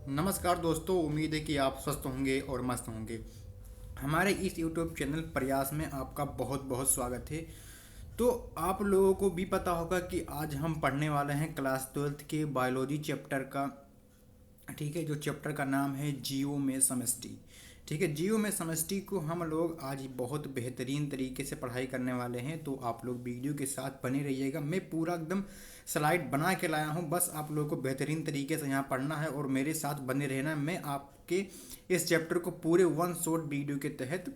नमस्कार दोस्तों, उम्मीद है कि आप स्वस्थ होंगे और मस्त होंगे। हमारे इस यूट्यूब चैनल प्रयास में आपका बहुत बहुत स्वागत है। तो आप लोगों को भी पता होगा कि आज हम पढ़ने वाले हैं क्लास 12th के बायोलॉजी चैप्टर का। ठीक है, जो चैप्टर का नाम है जीवो में समष्टि। ठीक है, जीवो में समष्टि को हम लोग आज बहुत बेहतरीन तरीके से पढ़ाई करने वाले हैं। तो आप लोग वीडियो के साथ बने रहिएगा। मैं पूरा एकदम स्लाइड बना के लाया हूँ, बस आप लोगों को बेहतरीन तरीके से यहाँ पढ़ना है और मेरे साथ बने रहना है। मैं आपके इस चैप्टर को पूरे वन शॉट वीडियो के तहत,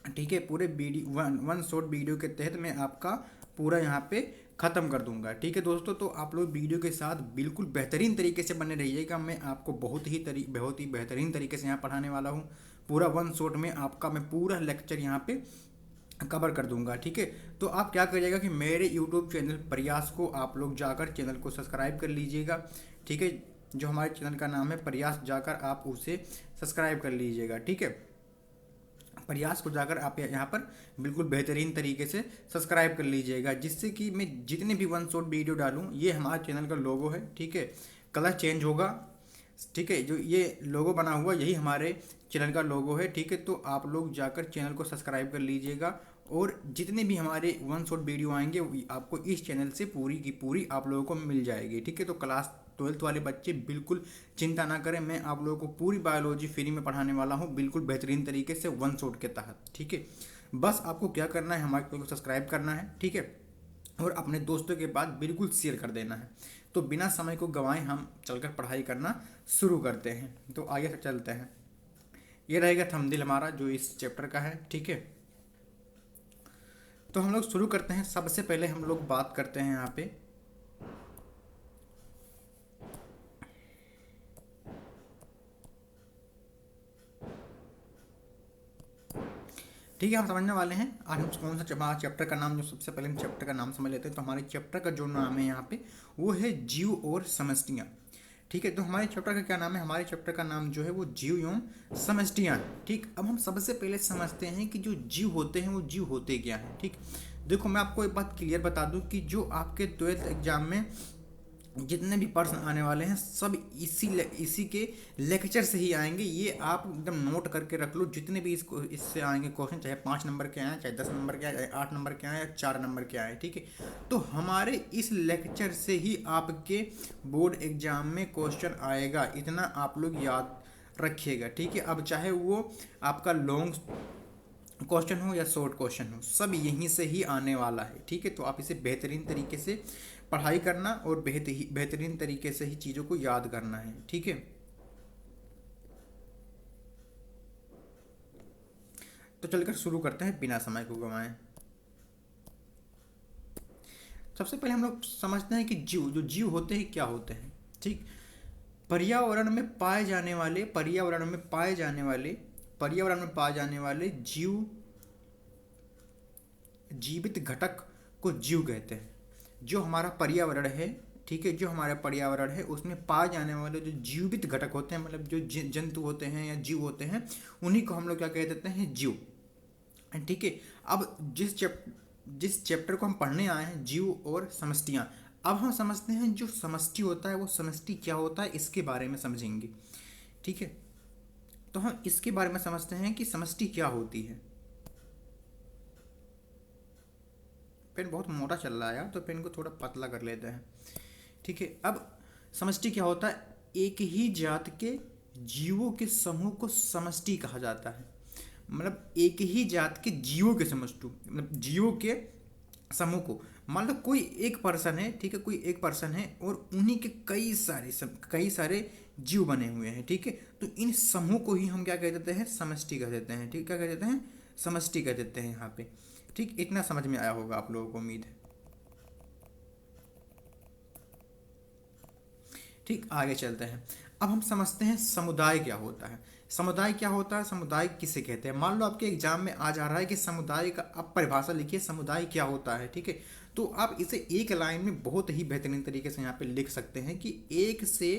ठीक है, पूरे वीडियो वन शॉट वीडियो के तहत मैं आपका पूरा यहाँ पे ख़त्म कर दूंगा। ठीक है दोस्तों, तो आप लोग वीडियो के साथ बिल्कुल बेहतरीन तरीके से बने रहिएगा। मैं आपको बहुत ही बेहतरीन तरीके से यहाँ पढ़ाने वाला हूँ। पूरा वन शॉट में आपका मैं पूरा लेक्चर यहाँ पे कवर कर दूंगा। ठीक है, तो आप क्या करिएगा कि मेरे यूट्यूब चैनल प्रयास को आप लोग जाकर चैनल को सब्सक्राइब कर लीजिएगा। ठीक है, जो हमारे चैनल का नाम है प्रयास, जाकर आप उसे सब्सक्राइब कर लीजिएगा। ठीक है, प्रयास को जाकर आप यहाँ पर बिल्कुल बेहतरीन तरीके से सब्सक्राइब कर लीजिएगा, जिससे कि मैं जितने भी वन शॉट वीडियो डालूँ, ये हमारे चैनल का लोगो है। ठीक है, कलर चेंज होगा। ठीक है, जो ये लोगो बना हुआ यही हमारे चैनल का लोगो है। ठीक है, तो आप लोग जाकर चैनल को सब्सक्राइब कर लीजिएगा और जितने भी हमारे वन शॉट वीडियो आएंगे आपको इस चैनल से पूरी की पूरी आप लोगों को मिल जाएगी। ठीक है, तो क्लास 12th वाले बच्चे बिल्कुल चिंता ना करें, मैं आप लोगों को पूरी बायोलॉजी फ्री में पढ़ाने वाला हूँ, बिल्कुल बेहतरीन तरीके से वन शॉट के तहत। ठीक है, बस आपको क्या करना है, हमारे चैनल को सब्सक्राइब करना है। ठीक है, और अपने दोस्तों के पास बिल्कुल शेयर कर देना है। तो बिना समय को गंवाए हम चलकर पढ़ाई करना शुरू करते हैं। तो आगे से चलते हैं। ये रहेगा थंबनेल हमारा जो इस चैप्टर का है। ठीक है, तो हम लोग शुरू करते हैं। सबसे पहले हम लोग बात करते हैं यहाँ पे, ठीक है, हम समझने वाले हैं आज हम कौन सा हमारा चैप्टर का नाम, जो सबसे पहले हम चैप्टर का नाम समझ लेते हैं। तो हमारे चैप्टर का जो नाम है यहाँ पे वो है जीव और समष्टियाँ। ठीक है, तो हमारे चैप्टर का क्या नाम है, हमारे चैप्टर का नाम जो है वो जीव एवं समष्टियाँ। ठीक, अब हम सबसे पहले समझते हैं कि जो जीव होते हैं वो जीव होते क्या हैं। ठीक, देखो मैं आपको एक बात क्लियर बता दूं कि जो आपके 12th एग्जाम में जितने भी प्रश्न आने वाले हैं सब इसी के लेक्चर से ही आएंगे। ये आप एकदम नोट करके रख लो। जितने भी इससे आएंगे क्वेश्चन, चाहे 5 नंबर के आए, चाहे 10 नंबर के आए, चाहे 8 नंबर के आए, या 4 नंबर के आए। ठीक है, तो हमारे इस लेक्चर से ही आपके बोर्ड एग्जाम में क्वेश्चन आएगा, इतना आप लोग याद रखिएगा। ठीक है, अब चाहे वो आपका लॉन्ग क्वेश्चन हो या शॉर्ट क्वेश्चन हो, सब यहीं से ही आने वाला है। ठीक है, तो आप इसे बेहतरीन तरीके से पढ़ाई करना और बेहतरीन तरीके से ही चीज़ों को याद करना है। ठीक है, तो चलकर शुरू करते हैं बिना समय को गंवाए। सबसे पहले हम लोग समझते हैं कि जो जीव होते हैं क्या होते हैं। ठीक, पर्यावरण में पाए जाने वाले जीव, जीवित घटक को जीव कहते हैं। जो हमारा पर्यावरण है, ठीक है, जो हमारा पर्यावरण है उसमें पाए जाने वाले जो जीवित घटक होते हैं, मतलब जो जंतु होते हैं या जीव होते हैं, उन्हीं को हम लोग क्या कह देते हैं, जीव। ठीक है, अब जिस चैप्टर को हम पढ़ने आए हैं, जीव और समष्टियाँ, अब हम समझते हैं जो समष्टि होता है वो समष्टि क्या होता है, इसके बारे में समझेंगे। ठीक है, तो हम इसके बारे में समझते हैं कि समष्टि क्या होती है। पेन बहुत मोटा चल रहा है यार, तो पेन को थोड़ा पतला कर लेते हैं। ठीक है, अब समष्टि क्या होता है, एक ही जात के जीवों के समूह को समष्टि कहा जाता है। मतलब एक ही जात के जीवों के समष्टि, मतलब जीवों के समूह को, मान लो कोई एक पर्सन है। ठीक है, कोई एक पर्सन है और उन्हीं के कई सारे जीव बने हुए हैं। ठीक है, तो इन समूह को ही हम क्या कह देते हैं, समष्टि कह देते हैं। ठीक, क्या कह देते हैं, समष्टि कह देते हैं यहाँ पे। ठीक, इतना समझ में आया होगा आप लोगों को, उम्मीद है। ठीक, आगे चलते हैं। अब हम समझते हैं समुदाय क्या होता है। समुदाय क्या होता है, समुदाय किसे कहते हैं। मान लो आपके एग्जाम में आ जा रहा है कि समुदाय का, आप परिभाषा लिखिए समुदाय क्या होता है। ठीक है, तो आप इसे एक लाइन में बहुत ही बेहतरीन तरीके से यहाँ पे लिख सकते हैं कि एक से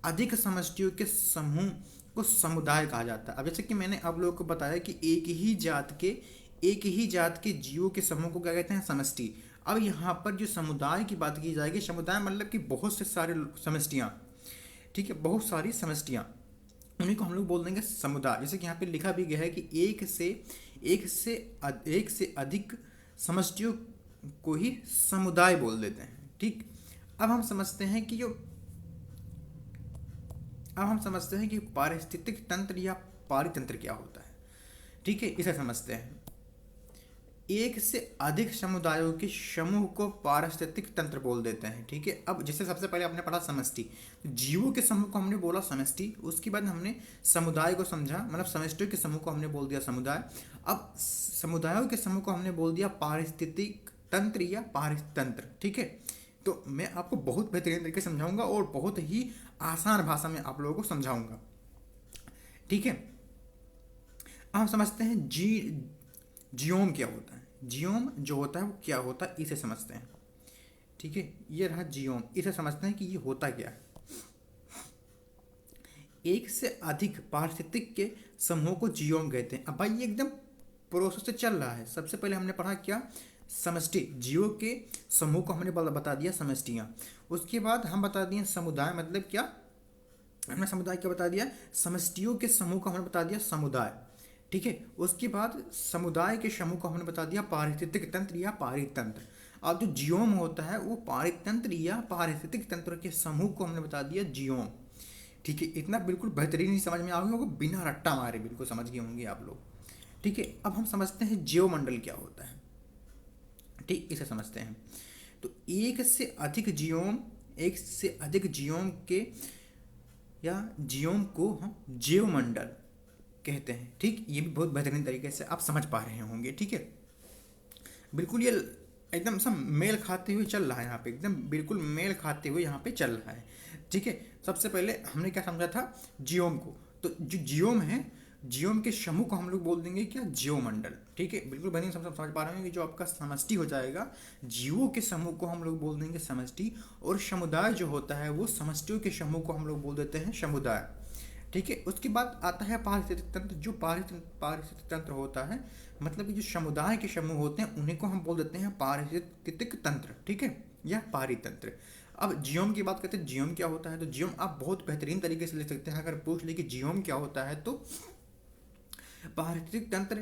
अधिक समष्टियों के समूह को समुदाय कहा जाता है। अब जैसे कि मैंने आप लोगों को बताया कि एक ही जात के जीवों के समूह को क्या कहते हैं, समष्टि। अब यहाँ पर जो समुदाय की बात की जाएगी, समुदाय मतलब कि बहुत से सारे समष्टियाँ, ठीक है, बहुत सारी समष्टियाँ, उन्हीं को हम लोग बोल देंगे समुदाय। जैसे कि यहाँ पे लिखा भी गया है कि एक से अधिक समष्टियों को ही समुदाय बोल देते हैं। ठीक, अब हम समझते हैं कि जो अब हम समझते हैं कि पारिस्थितिक तंत्र या पारितंत्र क्या होता है। ठीक है, इसे समझते हैं। एक से अधिक समुदायों के समूह को पारिस्थितिक तंत्र बोल देते हैं। ठीक है, अब जैसे सबसे पहले आपने पढ़ा समष्टि, तो जीवों के समूह को हमने बोला समष्टि, उसके बाद हमने समुदाय को समझा, मतलब समष्टियों के समूह को हमने बोल दिया समुदाय। अब समुदायों के समूह को हमने बोल दिया पारिस्थितिक तंत्र या पारितंत्र। ठीक है, तो मैं आपको बहुत बेहतरीन तरीके से समझाऊंगा और बहुत ही आसान भाषा में आप लोगों को समझाऊंगा। ठीक है, अब हम समझते हैं जियोम क्या होता है। जियोम जो होता है वो क्या होता है, इसे समझते हैं। ठीक है, ये रहा जियोम, इसे समझते हैं कि ये होता क्या है। एक से अधिक पारिस्थितिक के समूह को जियोम कहते हैं। अब भाई ये एकदम प्रोसेस से चल रहा है। सबसे पहले हमने पढ़ा क्या, समष्टि, जीवों के समूह को हमने बता दिया समष्टियाँ। उसके बाद हम बता दिए समुदाय, मतलब क्या, हमने समुदाय क्या बता दिया, समष्टियों के समूह को हमने बता दिया समुदाय। ठीक है, उसके बाद समुदाय के समूह को हमने बता दिया पारिस्थितिक तंत्र या पारितंत्र। अब जो जियोम होता है वो पारितंत्र या पारिस्थितिक तंत्र के समूह को हमने बता दिया जियोम। ठीक है, इतना बिल्कुल बेहतरीन ही समझ में आ गया होगा, बिना रट्टा मारे बिल्कुल समझ गए होंगे आप लोग। ठीक है, अब हम समझते हैं जीवमंडल क्या होता है। ठीक, इसे समझते हैं। तो एक से अधिक जियोम के या जियोम को हम जीवमंडल कहते हैं। ठीक, ये भी बहुत बेहतरीन तरीके से आप समझ पा रहे होंगे। ठीक है, बिल्कुल ये एकदम सब मेल खाते हुए चल रहा है यहाँ पे, एकदम बिल्कुल मेल खाते हुए यहाँ पे चल रहा है। ठीक है, सबसे पहले हमने क्या समझा था, जियोम को। तो जो जियोम है, जियोम के समूह को हम लोग बोल देंगे क्या, जियोमंडल। ठीक है, बिल्कुल बेहतरीन समझ पा रहे हैं कि जो आपका समष्टि हो जाएगा, जीवों के समूह को हम लोग बोल देंगे समष्टि, और समुदाय जो होता है वो समष्टियों के समूह को हम लोग बोल देते हैं समुदाय। ठीक है, उसके बाद आता है पारिस्थितिक तंत्र। जो पारिस्थितिक तंत्र होता है, मतलब कि जो समुदाय के समूह होते हैं उन्हीं को हम बोल देते हैं पारिस्थितिक तंत्र। ठीक है, या पारितंत्र। अब जियोम की बात करते हैं, जियोम क्या होता है। तो जियोम आप बहुत बेहतरीन तरीके से ले सकते हैं। अगर पूछ ले कि जियोम क्या होता है, तो पारिस्थितिक तंत्र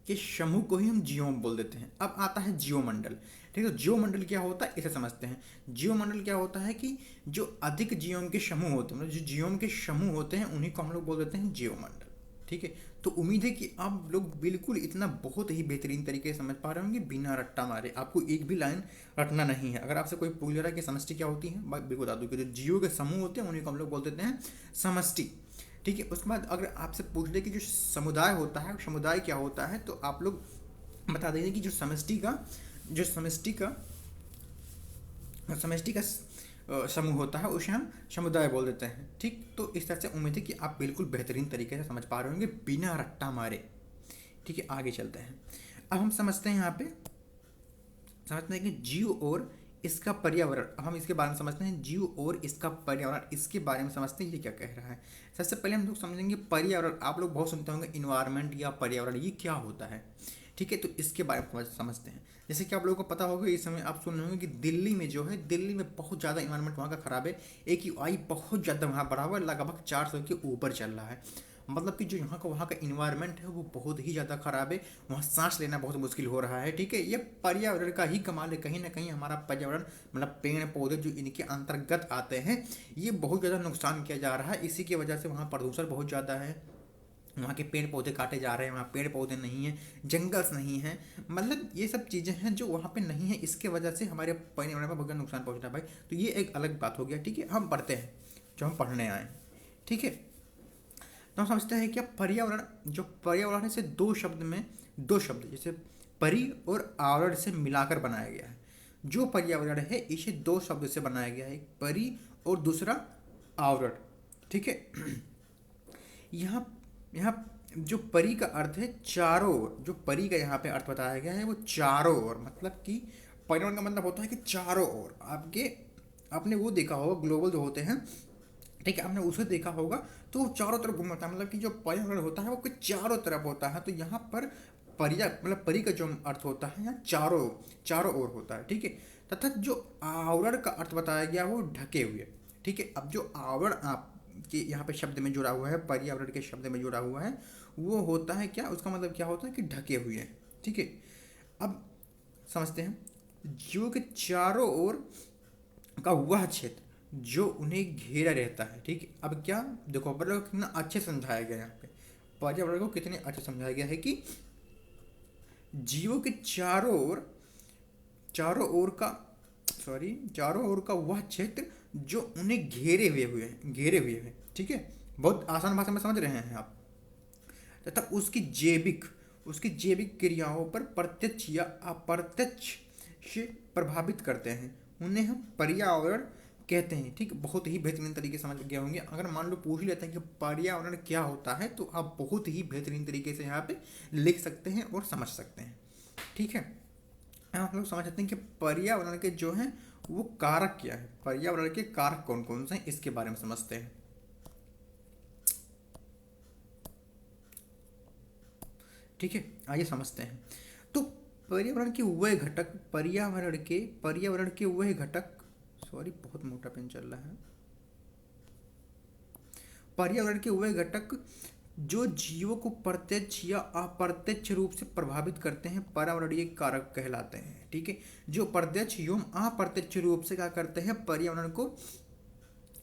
के समूह को ही हम जियोम बोल देते हैं। अब आता है जियोमंडल। ठीक है, तो जियोमंडल क्या होता है इसे समझते हैं। जियोमंडल क्या होता है कि जो अधिक जियोम के समूह होते हैं, मतलब जो जियोम के समूह होते हैं उन्हीं को हम लोग बोल देते हैं जियोमंडल। ठीक है, तो उम्मीद है कि आप लोग बिल्कुल इतना बहुत ही बेहतरीन तरीके से समझ पा रहे होंगे, बिना रट्टा मारे। आपको एक भी लाइन रटना नहीं है। अगर आपसे कोई पूछ रहा है कि समष्टि क्या होती है, बिल्कुल बता दूँ कि जो जियो के समूह होते हैं उन्हीं को हम लोग बोल देते हैं समष्टि। ठीक है, उसके बाद अगर आपसे पूछ ले कि जो समुदाय होता है, समुदाय क्या होता है, तो आप लोग बता दीजिए कि जो समष्टि का समूह होता है उसे हम समुदाय बोल देते हैं। ठीक, तो इस तरह से उम्मीद है कि आप बिल्कुल बेहतरीन तरीके से समझ पा रहे होंगे, बिना रट्टा मारे। ठीक है, आगे चलते हैं। अब हम समझते हैं यहाँ पे, समझते हैं कि जीव और इसका पर्यावरण। अब हम इसके बारे में समझते हैं, जीव और इसका पर्यावरण, इसके बारे में समझते हैं ये क्या कह रहा है। सबसे पहले हम लोग समझेंगे पर्यावरण। आप लोग बहुत सुनते होंगे इन्वायरमेंट या पर्यावरण, ये क्या होता है। ठीक है, तो इसके बारे में समझते हैं। जैसे कि आप लोगों को पता होगा, इस समय आप सुन रहे होंगे कि दिल्ली में जो है, दिल्ली में बहुत ज़्यादा इन्वायरमेंट वहाँ का ख़राब है। AQI बहुत ज़्यादा वहाँ बढ़ा हुआ है, लगभग 400 के ऊपर चल रहा है। मतलब कि जो वहाँ का इन्वायरमेंट है वो बहुत ही ज़्यादा ख़राब है, वहाँ सांस लेना बहुत मुश्किल हो रहा है। ठीक है, ये पर्यावरण का ही कमाल है। कहीं ना कहीं हमारा पर्यावरण, मतलब पेड़ पौधे जो इनके अंतर्गत आते हैं, ये बहुत ज़्यादा नुकसान किया जा रहा है। इसी की वजह से वहाँ प्रदूषण बहुत ज़्यादा है, वहाँ के पेड़ पौधे काटे जा रहे हैं, वहाँ पेड़ पौधे नहीं हैं, जंगल्स नहीं हैं, मतलब ये सब चीज़ें हैं जो वहाँ पे नहीं है। इसके वजह से हमारे पर्यावरण में बहुत नुकसान पहुँचता है भाई। तो ये एक अलग बात हो गया। ठीक है, हम पढ़ते हैं जो हम पढ़ने आए। ठीक है, तो हम समझते हैं क्या पर्यावरण, जो पर्यावरण है, से दो शब्द जैसे परि और आवरण से मिलाकर बनाया गया है। जो पर्यावरण है इसे दो शब्द से बनाया गया है, एक परि और दूसरा आवरण। ठीक है, यहाँ यहाँ जो परि का अर्थ है चारों ओर, जो परि का यहाँ पे अर्थ बताया गया है वो चारों ओर, मतलब कि पर्यावरण का मतलब होता है कि चारों ओर। आपने वो देखा होगा, ग्लोबल जो होते हैं, ठीक है, आपने उसे देखा होगा, तो वो चारों तरफ घूमता है, मतलब कि जो पर्यावरण होता है वो कुछ चारों तरफ होता है। तो यहाँ पर मतलब परि का जो अर्थ होता है यहाँ चारों ओर होता है। ठीक है, तथा जो आवरण का अर्थ बताया गया वो ढके हुए। ठीक है, अब जो आवरण आप कि यहाँ पे शब्द में जुड़ा हुआ है, पर्यावरण के शब्द में जुड़ा हुआ है, वो होता है क्या, उसका मतलब क्या होता है कि ढके हुए हैं। ठीक है, अब समझते हैं। जीवों के चारों ओर का वह क्षेत्र जो उन्हें घेरा रहता है। ठीक है, अब क्या देखो, पर्यावरण को कितना अच्छे समझाया गया है यहाँ पे, पर्यावरण को कितने अच्छे समझाया गया है कि जीवों के चारों ओर का वह क्षेत्र जो उन्हें घेरे हुए हैं। ठीक है, बहुत आसान भाषा में समझ रहे हैं आप। तथा उसकी जैविक क्रियाओं पर प्रत्यक्ष या अप्रत्यक्ष से प्रभावित करते हैं, उन्हें हम पर्यावरण कहते हैं। ठीक, बहुत ही बेहतरीन तरीके से समझ गए होंगे। अगर मान लो पूछ लेते हैं कि पर्यावरण क्या होता है, तो आप बहुत ही बेहतरीन तरीके से यहाँ पे लिख सकते हैं और समझ सकते हैं। ठीक है, आप लोग समझ सकते हैं कि पर्यावरण के जो हैं वो कारक क्या है, पर्यावरण के कारक कौन कौन से हैं, इसके बारे में समझते हैं। ठीक है, आइए समझते हैं। तो पर्यावरण के वह घटक सॉरी बहुत मोटा पेन चल रहा है। पर्यावरण के वह घटक जो जीवों को प्रत्यक्ष या अप्रत्यक्ष रूप से प्रभावित करते हैं, पर्यावरणीय कारक कहलाते हैं। ठीक है, जो प्रत्यक्ष एवं अप्रत्यक्ष रूप से क्या करते हैं, पर्यावरण को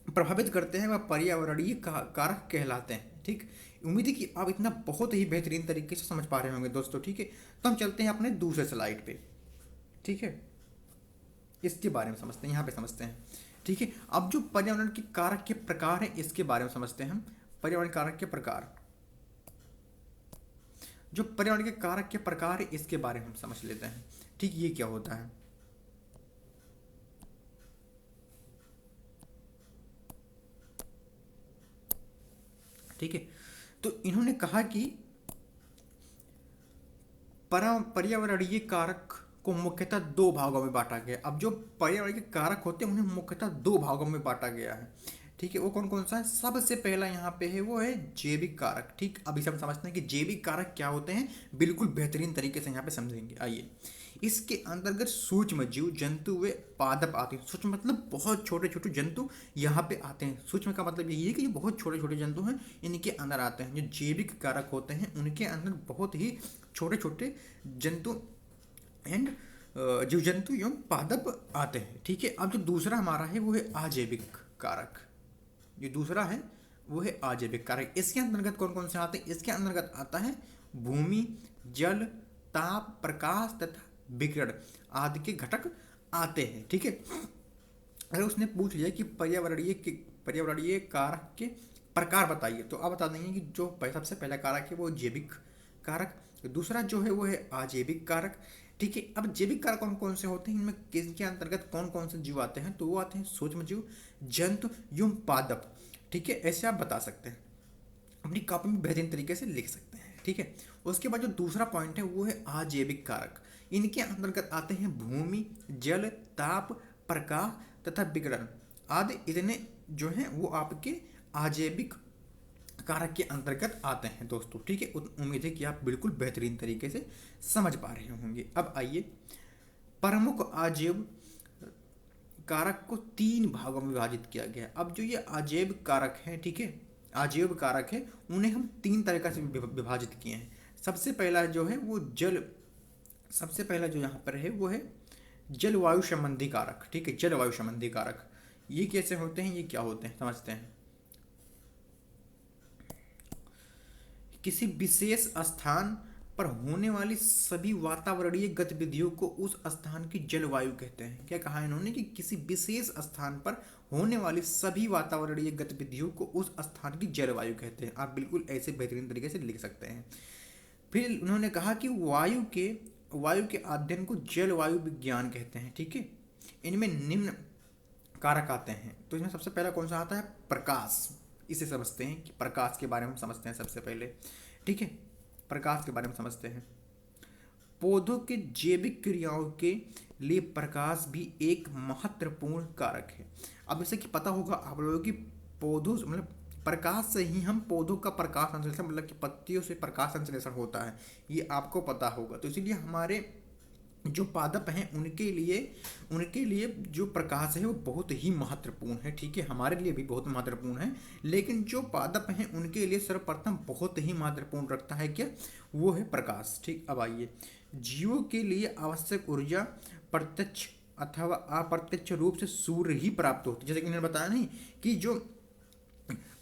प्रभावित करते हैं, वह पर्यावरणीय कारक कहलाते हैं। ठीक, उम्मीद है कि आप इतना बहुत ही बेहतरीन तरीके से समझ पा रहे होंगे दोस्तों। ठीक है, तो हम चलते हैं अपने दूसरे स्लाइड पे। ठीक है, इसके बारे में समझते हैं, यहाँ पे समझते हैं। ठीक है, अब जो पर्यावरण के कारक के प्रकार है, इसके बारे में समझते हैं हम। पर्यावरण कारक के प्रकार, जो पर्यावरण के कारक के प्रकार है, इसके बारे में हम समझ लेते हैं। ठीक, ये क्या होता है। ठीक है, तो इन्होंने कहा कि पर्यावरणीय कारक को मुख्यतः दो भागों में बांटा गया। अब जो पर्यावरण के कारक होते हैं उन्हें मुख्यतः दो भागों में बांटा गया है। ठीक है, वो कौन कौन सा है। सबसे पहला यहाँ पे है वो है जैविक कारक। ठीक, अभी सब समझते हैं कि जैविक कारक क्या होते हैं, बिल्कुल बेहतरीन तरीके से यहाँ पे समझेंगे। आइए, इसके अंतर्गत सूक्ष्म जीव जंतु व पादप आते हैं। सूक्ष्म मतलब बहुत छोटे छोटे जंतु यहाँ पे आते हैं। सूक्ष्म का मतलब यही है कि जो बहुत छोटे छोटे जंतु हैं इनके अंदर आते हैं। जो जैविक कारक होते हैं उनके अंदर बहुत ही छोटे छोटे जंतु एंड जीव जंतु एवं पादप आते हैं। ठीक है, अब जो दूसरा हमारा है वो है अजैविक कारक। जो दूसरा है वो है अजैविक कारक। इसके अंतर्गत कौन कौन से आते हैं। इसके अंतर्गत आता है भूमि, जल, ताप, प्रकाश तथा विकिरण आदि के घटक आते हैं। ठीक है, अगर उसने पूछ लिया कि पर्यावरणीय कारक के प्रकार बताइए, तो आप बता देंगे कि जो सबसे पहला कारक है वो जैविक कारक, दूसरा जो है वो है अजैविक कारक। ठीक है, अब जैविक कारक कौन कौन से होते हैं, इनमें किसके अंतर्गत कौन कौन से जीव आते हैं, तो वो आते हैं सूक्ष्म जीव, जंतु एवं पादप। ठीक है, ऐसे आप बता सकते हैं, अपनी कॉपी में बेहतरीन तरीके से लिख सकते हैं। ठीक है, उसके बाद जो दूसरा पॉइंट है वो है अजैविक कारक। इनके अंतर्गत आते हैं भूमि, जल, ताप, प्रकाश तथा विकिरण आदि। इतने जो हैं वो आपके अजैविक कारक के अंतर्गत आते हैं दोस्तों। ठीक है, उम्मीद है कि आप बिल्कुल बेहतरीन तरीके से समझ पा रहे होंगे। अब आइए, प्रमुख अजैव कारक को तीन भागों में विभाजित किया गया। अब जो ये अजैव कारक हैं, ठीक है, अजैव कारक है, उन्हें हम तीन तरीके से विभाजित किए हैं। सबसे पहला जो है वो सबसे पहला जो यहाँ पर है वो है जलवायु संबंधी कारक। ठीक है, जलवायु संबंधी कारक ये कैसे होते हैं, ये क्या होते हैं, समझते हैं। किसी विशेष स्थान पर होने वाली सभी वातावरणीय गतिविधियों को उस स्थान की जलवायु कहते हैं। क्या कहा इन्होंने कि किसी विशेष स्थान पर होने वाली सभी वातावरणीय गतिविधियों को उस स्थान की जलवायु कहते हैं। आप बिल्कुल ऐसे बेहतरीन तरीके से लिख सकते हैं। फिर उन्होंने कहा कि वायु के अध्ययन को जलवायु विज्ञान कहते हैं। ठीक है, इनमें निम्न कारक आते हैं। तो इसमें सबसे पहला कौन सा आता है, प्रकाश। इसे समझते हैं कि प्रकाश के बारे में समझते हैं सबसे पहले। ठीक है, प्रकाश के बारे में समझते हैं। पौधों के जैविक क्रियाओं के लिए प्रकाश भी एक महत्वपूर्ण कारक है। अब जैसे कि पता होगा आप लोगों की पौधों मतलब प्रकाश से ही हम पौधों का प्रकाश संश्लेषण मतलब कि पत्तियों से प्रकाश संश्लेषण होता है, ये आपको पता होगा। तो इसीलिए हमारे जो पादप हैं उनके लिए जो प्रकाश है वो बहुत ही महत्वपूर्ण है, ठीक है, हमारे लिए भी बहुत महत्वपूर्ण है। लेकिन जो पादप हैं उनके लिए सर्वप्रथम बहुत ही महत्वपूर्ण रखता है क्या, वो है प्रकाश। ठीक, अब आइए, जीवों के लिए आवश्यक ऊर्जा प्रत्यक्ष अथवा अप्रत्यक्ष रूप से सूर्य ही प्राप्त होती है। जैसे कि मैंने बताया नहीं कि जो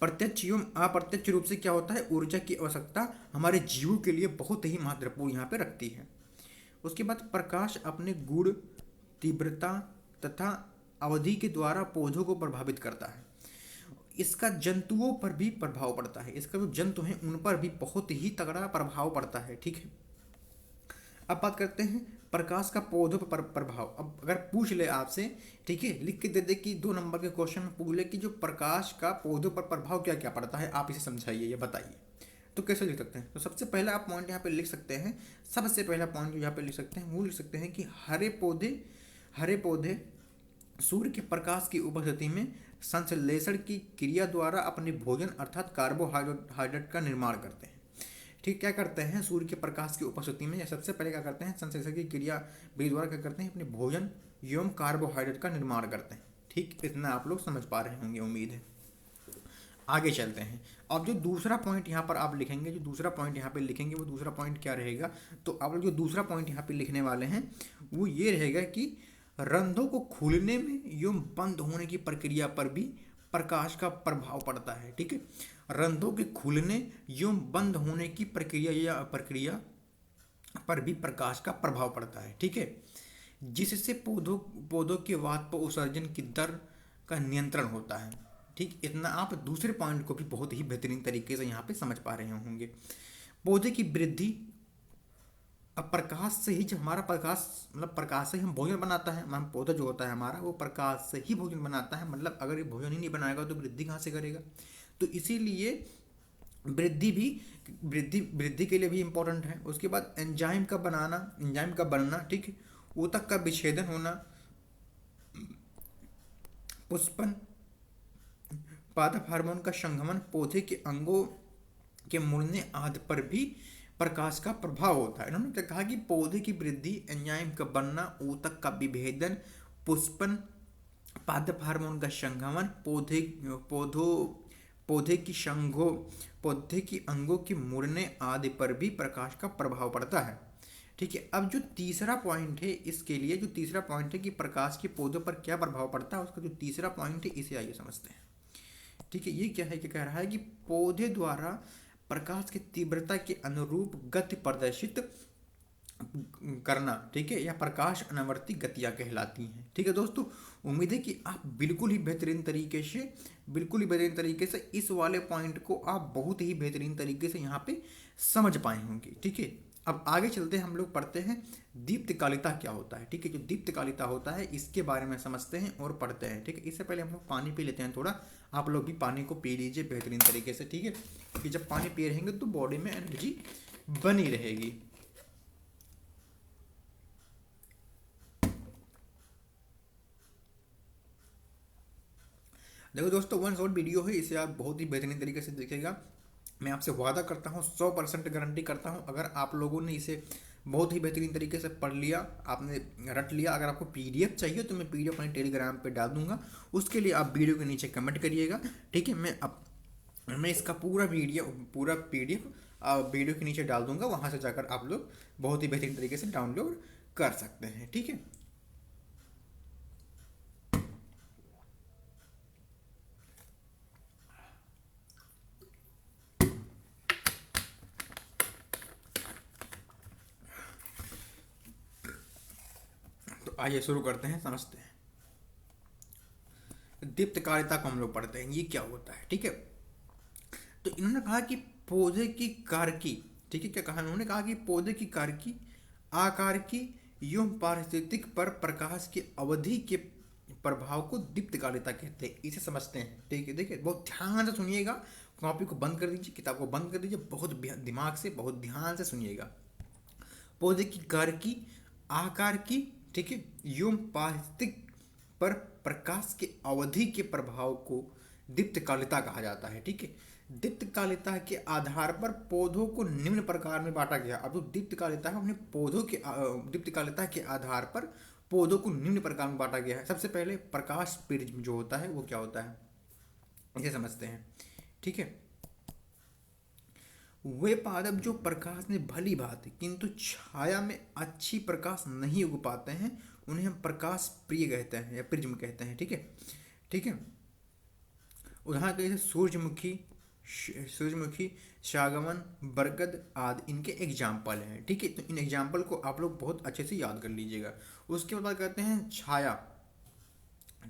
प्रत्यक्ष एवं अप्रत्यक्ष रूप से क्या होता है, ऊर्जा की आवश्यकता हमारे जीवों के लिए बहुत ही महत्वपूर्ण यहाँ पे रखती है। उसके बाद प्रकाश अपने गुण, तीव्रता तथा अवधि के द्वारा पौधों को प्रभावित करता है। इसका जंतुओं पर भी प्रभाव पड़ता है, इसका जो जंतु हैं उन पर भी बहुत ही तगड़ा प्रभाव पड़ता है, ठीक है। अब बात करते हैं प्रकाश का पौधों पर प्रभाव। अब अगर पूछ ले आपसे, ठीक है, लिख के दे दे कि 2 नंबर के क्वेश्चन में पूछ ले कि जो प्रकाश का पौधों पर प्रभाव क्या क्या पड़ता है, आप इसे समझाइए या बताइए, तो कैसे लिख सकते हैं। तो सबसे पहला आप पॉइंट यहाँ पे लिख सकते हैं, सबसे पहला पॉइंट जो यहाँ पे लिख सकते हैं वो लिख सकते हैं कि हरे पौधे सूर्य के प्रकाश की उपस्थिति में संश्लेषण की क्रिया द्वारा अपने भोजन अर्थात कार्बोहाइड्रेट का निर्माण करते हैं। ठीक, क्या करते हैं, सूर्य के प्रकाश की उपस्थिति में सबसे पहले क्या करते हैं, संश्लेषण की क्रिया विधि द्वारा क्या करते हैं, अपने भोजन एवं कार्बोहाइड्रेट का निर्माण करते हैं। ठीक, इतना आप लोग समझ पा रहे होंगे, उम्मीद है। आगे चलते हैं। अब जो दूसरा पॉइंट यहाँ पर आप लिखेंगे, जो दूसरा पॉइंट यहाँ पे लिखेंगे वो दूसरा पॉइंट क्या रहेगा, तो आप लोग जो दूसरा पॉइंट यहाँ पे लिखने वाले हैं वो ये रहेगा कि रंध्रों को खुलने में एवं बंद होने की प्रक्रिया पर भी प्रकाश का प्रभाव पड़ता है। ठीक है, रंध्रों के खुलने एवं बंद होने की प्रक्रिया पर भी प्रकाश का प्रभाव पड़ता है। ठीक है, जिससे पौधों के वाष्प उत्सर्जन की दर का नियंत्रण होता है। ठीक, इतना आप दूसरे पॉइंट को भी बहुत ही बेहतरीन तरीके से यहाँ पे समझ पा रहे होंगे। पौधे की वृद्धि, अब प्रकाश से ही, जब हमारा प्रकाश मतलब प्रकाश से ही हम भोजन बनाता है, हमारा पौधा जो होता है हमारा वो प्रकाश से ही भोजन बनाता है, मतलब अगर ये भोजन ही नहीं बनाएगा तो वृद्धि कहाँ से करेगा। तो इसीलिए वृद्धि के लिए भी इम्पोर्टेंट है। उसके बाद एंजाइम का बनना, ठीक है, ऊतक का विच्छेदन होना, पुष्पन, पादप हार्मोन का संगमन, पौधे के अंगों के मुड़ने आदि पर भी प्रकाश का प्रभाव होता है। इन्होंने कहा कि पौधे की वृद्धि, एंजाइम का बनना, ऊतक का विभेदन, पुष्पन, पादप हार्मोन का संगमन, पौधे की अंगों के मुड़ने आदि पर भी प्रकाश का प्रभाव पड़ता है। ठीक है, अब जो तीसरा पॉइंट है इसके लिए, जो तीसरा पॉइंट है कि प्रकाश के पौधों पर क्या प्रभाव पड़ता है, उसका जो तीसरा पॉइंट है इसे आइए समझते हैं। ठीक है, ये क्या है, क्या कह रहा है कि पौधे द्वारा प्रकाश की तीव्रता के अनुरूप गति प्रदर्शित करना, ठीक है, या प्रकाश अनुवर्ती गतियां कहलाती हैं। ठीक है दोस्तों, उम्मीद है कि आप बिल्कुल ही बेहतरीन तरीके से इस वाले पॉइंट को आप बहुत ही बेहतरीन तरीके से यहाँ पे समझ पाए होंगे। ठीक है, अब आगे चलते हैं, हम लोग पढ़ते हैं दीप्तकालिता क्या होता है। ठीक है, जो दीप्तकालिता होता है इसके बारे में समझते हैं और पढ़ते हैं। ठीक है, इससे पहले हम लोग पानी पी लेते हैं थोड़ा, आप लोग भी पानी को पी लीजिए बेहतरीन तरीके से। ठीक है, कि जब पानी पी रहेंगे तो बॉडी में एनर्जी बनी रहेगी। देखो दोस्तों, 1 शॉर्ट वीडियो है, इसे आप बहुत ही बेहतरीन तरीके से देखिएगा। मैं आपसे वादा करता हूँ, 100% गारंटी करता हूँ, अगर आप लोगों ने इसे बहुत ही बेहतरीन तरीके से पढ़ लिया, आपने रट लिया, अगर आपको पीडीएफ चाहिए तो मैं पीडीएफ अपने टेलीग्राम पे डाल दूंगा। उसके लिए आप वीडियो के नीचे कमेंट करिएगा। ठीक है, मैं इसका पूरा पीडीएफ वीडियो के नीचे डाल दूंगा, वहाँ से जाकर आप लोग बहुत ही बेहतरीन तरीके से डाउनलोड कर सकते हैं। ठीक है, तो आइए शुरू करते हैं, समझते हैं। दीप्तकालिता को हम लोग पढ़ते हैं, ये क्या होता है। ठीक है, तो इन्होंने कहा कि पौधे की कार्की, ठीक है, क्या कहा इन्होंने, कहा कि पौधे की कार्की, आकार की एवं पारिस्थितिक पर प्रकाश की अवधि के प्रभाव को दीप्तकालिता कहते हैं। इसे समझते हैं। ठीक है, देखिए बहुत ध्यान से सुनिएगा, कॉपी को बंद कर दीजिए, किताब को बंद कर दीजिए, बहुत दिमाग से बहुत ध्यान से सुनिएगा। पौधे की कार्की, आकार की, ठीक है, एवं पारिस्थितिक पर प्रकाश के अवधि के प्रभाव को दीप्तकालिता कहा जाता है। ठीक है, दीप्तकालिता के आधार पर पौधों को निम्न प्रकार में बांटा गया। अब जो दीप्तकालिता है उन्हें पौधों के दीप्तकालिता के आधार पर पौधों को निम्न प्रकार में बांटा गया है। सबसे पहले प्रकाश प्रिज्म जो होता है वो क्या होता है, इसे समझते हैं। ठीक है, वे पादप जो प्रकाश में भली भांति किंतु छाया में अच्छी प्रकाश नहीं उग पाते हैं, उन्हें हम प्रकाश प्रिय कहते हैं या प्रिज्म कहते हैं। ठीक है, ठीक है। उदाहरण के जैसे सूरजमुखी, शागवन, बरगद आदि इनके एग्जाम्पल हैं। ठीक है, तो इन एग्जाम्पल को आप लोग बहुत अच्छे से याद कर लीजिएगा। उसके बाद करते हैं छाया।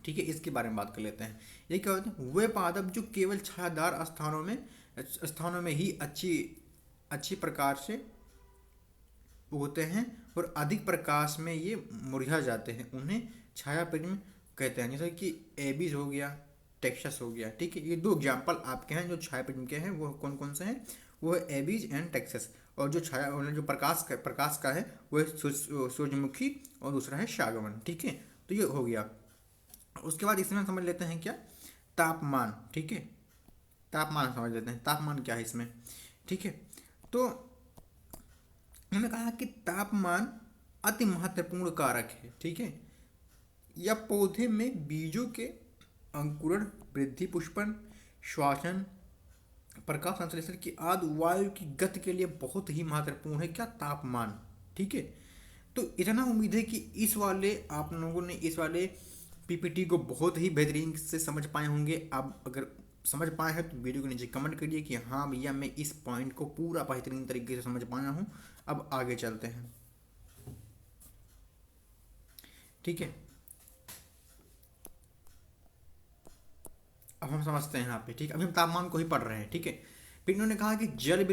ठीक है, इसके बारे में बात कर लेते हैं। ये क्या होता है, वे पादप जो केवल छायादार स्थानों में ही अच्छी प्रकार से उगते हैं और अधिक प्रकाश में ये मुरझा जाते हैं, उन्हें छाया प्रिज्म कहते हैं। जैसे कि एबीज हो गया, टेक्सास हो गया। ठीक है, ये दो एग्जाम्पल आपके हैं जो छाया प्रिज्म के हैं, वो कौन कौन से हैं, वो है एबीज एंड टेक्सास। और जो जो प्रकाश का है वो है सूरजमुखी और दूसरा है शागवन। ठीक है, तो ये हो गया। उसके बाद इसमें समझ लेते हैं क्या, तापमान। ठीक है, तापमान समझ लेते हैं, तापमान क्या है इसमें। ठीक है, तो उन्होंने कहा कि तापमान अति महत्वपूर्ण कारक है। ठीक है, या पौधे में बीजों के अंकुरण, वृद्धि, पुष्पन, श्वासन, प्रकाश संश्लेषण की आदि वायु की गति के लिए बहुत ही महत्वपूर्ण है क्या, तापमान। ठीक है, तो इतना उम्मीद है कि इस वाले आप लोगों ने इस वाले पीपीटी को बहुत ही बेहतरीन से समझ पाए होंगे। आप अगर समझ पाए हैं तो वीडियो के नीचे कमेंट करिए कि हाँ भैया मैं इस पॉइंट को पूरा बेहतरीन तरीके से समझ पाया हूँ। अब आगे चलते हैं। ठीक है, अब हम समझते हैं यहाँ पे। ठीक है, अभी हम तापमान को ही पढ़ रहे हैं। ठीक है, फिर इन्होंने कहा कि जल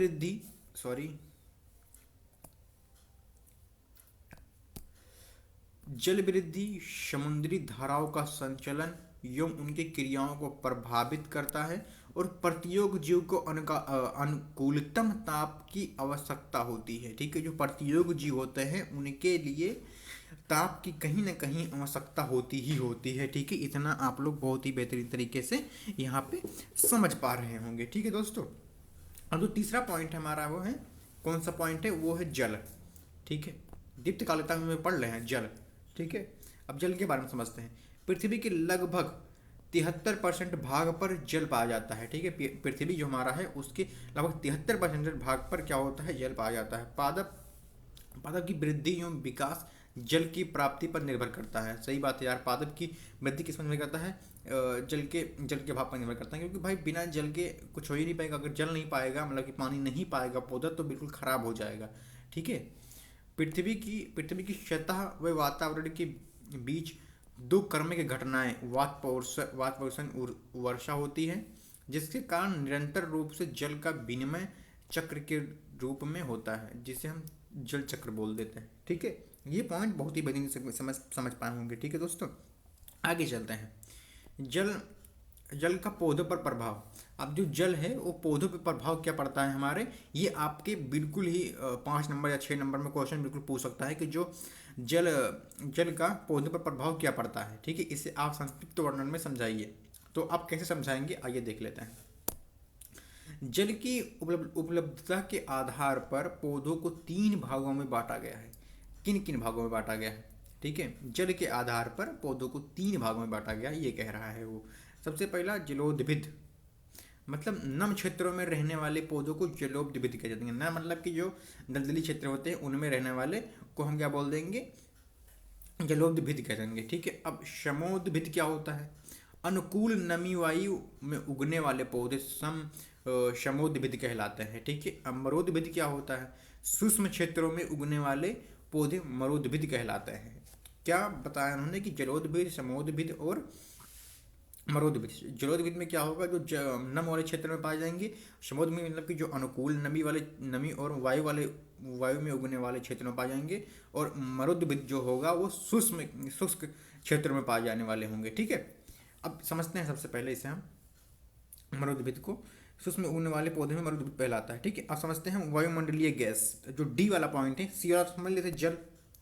वृद्धि समुद्री धाराओं का संचलन एवं उनकी क्रियाओं को प्रभावित करता है और प्रतियोग जीव को अनुकूलतम ताप की आवश्यकता होती है। ठीक है, जो प्रतियोग जीव होते हैं उनके लिए ताप की कहीं ना कहीं आवश्यकता होती ही होती है। ठीक है, इतना आप लोग बहुत ही बेहतरीन तरीके से यहाँ पे समझ पा रहे होंगे। ठीक है दोस्तों, अब जो तीसरा पॉइंट हमारा वो है, कौन सा पॉइंट है, वो है जल। ठीक है, दीप्तकालिता में पढ़ रहे हैं जल। ठीक है, अब जल के बारे में समझते हैं। पृथ्वी के लगभग 73% भाग पर जल पाया जाता है। ठीक है, पृथ्वी जो हमारा है उसके लगभग 73% भाग पर क्या होता है, जल पाया जाता है। पादप की वृद्धि एवं विकास जल की प्राप्ति पर निर्भर करता है। सही बात है यार, पादप की वृद्धि किस पर निर्भर करता है, जल के अभाव पर निर्भर करता है। क्योंकि भाई बिना जल के कुछ हो ही नहीं पाएगा। अगर जल नहीं पाएगा, मतलब कि पानी नहीं पाएगा पौधा, तो बिल्कुल खराब हो जाएगा। ठीक है, पृथ्वी की सतह व वातावरण के बीच दो क्रमिक घटनाएं वाष्पोत्सर्जन और वर्षा होती है, जिसके कारण निरंतर रूप से जल का विनिमय चक्र के रूप में होता है, जिसे हम जल चक्र बोल देते हैं। ठीक है, ये पॉइंट बहुत ही बेहतरीन से समझ पाए होंगे। ठीक है दोस्तों, आगे चलते हैं। जल का पौधों पर प्रभाव। अब जो जल है वो पौधों पर प्रभाव क्या पड़ता है हमारे, ये आपके बिल्कुल ही 5 नंबर या 6 नंबर में क्वेश्चन बिल्कुल पूछ सकता है कि जो जल का पौधों पर प्रभाव क्या पड़ता है। ठीक है, इसे आप संक्षिप्त वर्णन में समझाइए। तो आप कैसे समझाएंगे, आइए देख लेते हैं। जल की उपलब्धता के आधार पर पौधों को 3 भागों में बांटा गया है। किन किन भागों में बांटा गया है, ठीक है, जल के आधार पर पौधों को 3 भागों में बांटा गया, ये कह रहा है वो। सबसे पहला जलोद्भिद, मतलब नम क्षेत्रों में रहने वाले पौधों को जलोद्भिद कह जाते हैं। न मतलब कि जो दलदली क्षेत्र होते हैं उनमें रहने वाले को हम क्या बोल देंगे, जलोद्भिद कह देंगे। ठीक है, अब समोद्भिद क्या होता है, अनुकूल नमी वायु में उगने वाले पौधे समोद्भिद कहलाते हैं। ठीक है, अमरोद्भिद क्या होता है, सूक्ष्म क्षेत्रों में उगने वाले पौधे मरोद्भिद कहलाते हैं। क्या बताया उन्होंने कि जलोद्भिद, समोद्भिद और मरोद्भिद। जलोद्भिद में क्या होगा, जो नम वाले क्षेत्र में पाए जाएंगे। समोद्भिद में मतलब कि जो अनुकूल नमी और वायु में उगने वाले क्षेत्र में पाए जाएंगे। और मरोद्भिद जो होगा वो शुष्क क्षेत्र में पाए जाने वाले होंगे। ठीक है, अब समझते हैं सबसे पहले इसे हम मरोद्भिद को। शुष्क में उगने वाले पौधे में मरोद्भिद कहलाता है। ठीक है, अब समझते हैं वायुमंडलीय गैस, जो डी वाला पॉइंट है। सी वाला समझ लेते जल।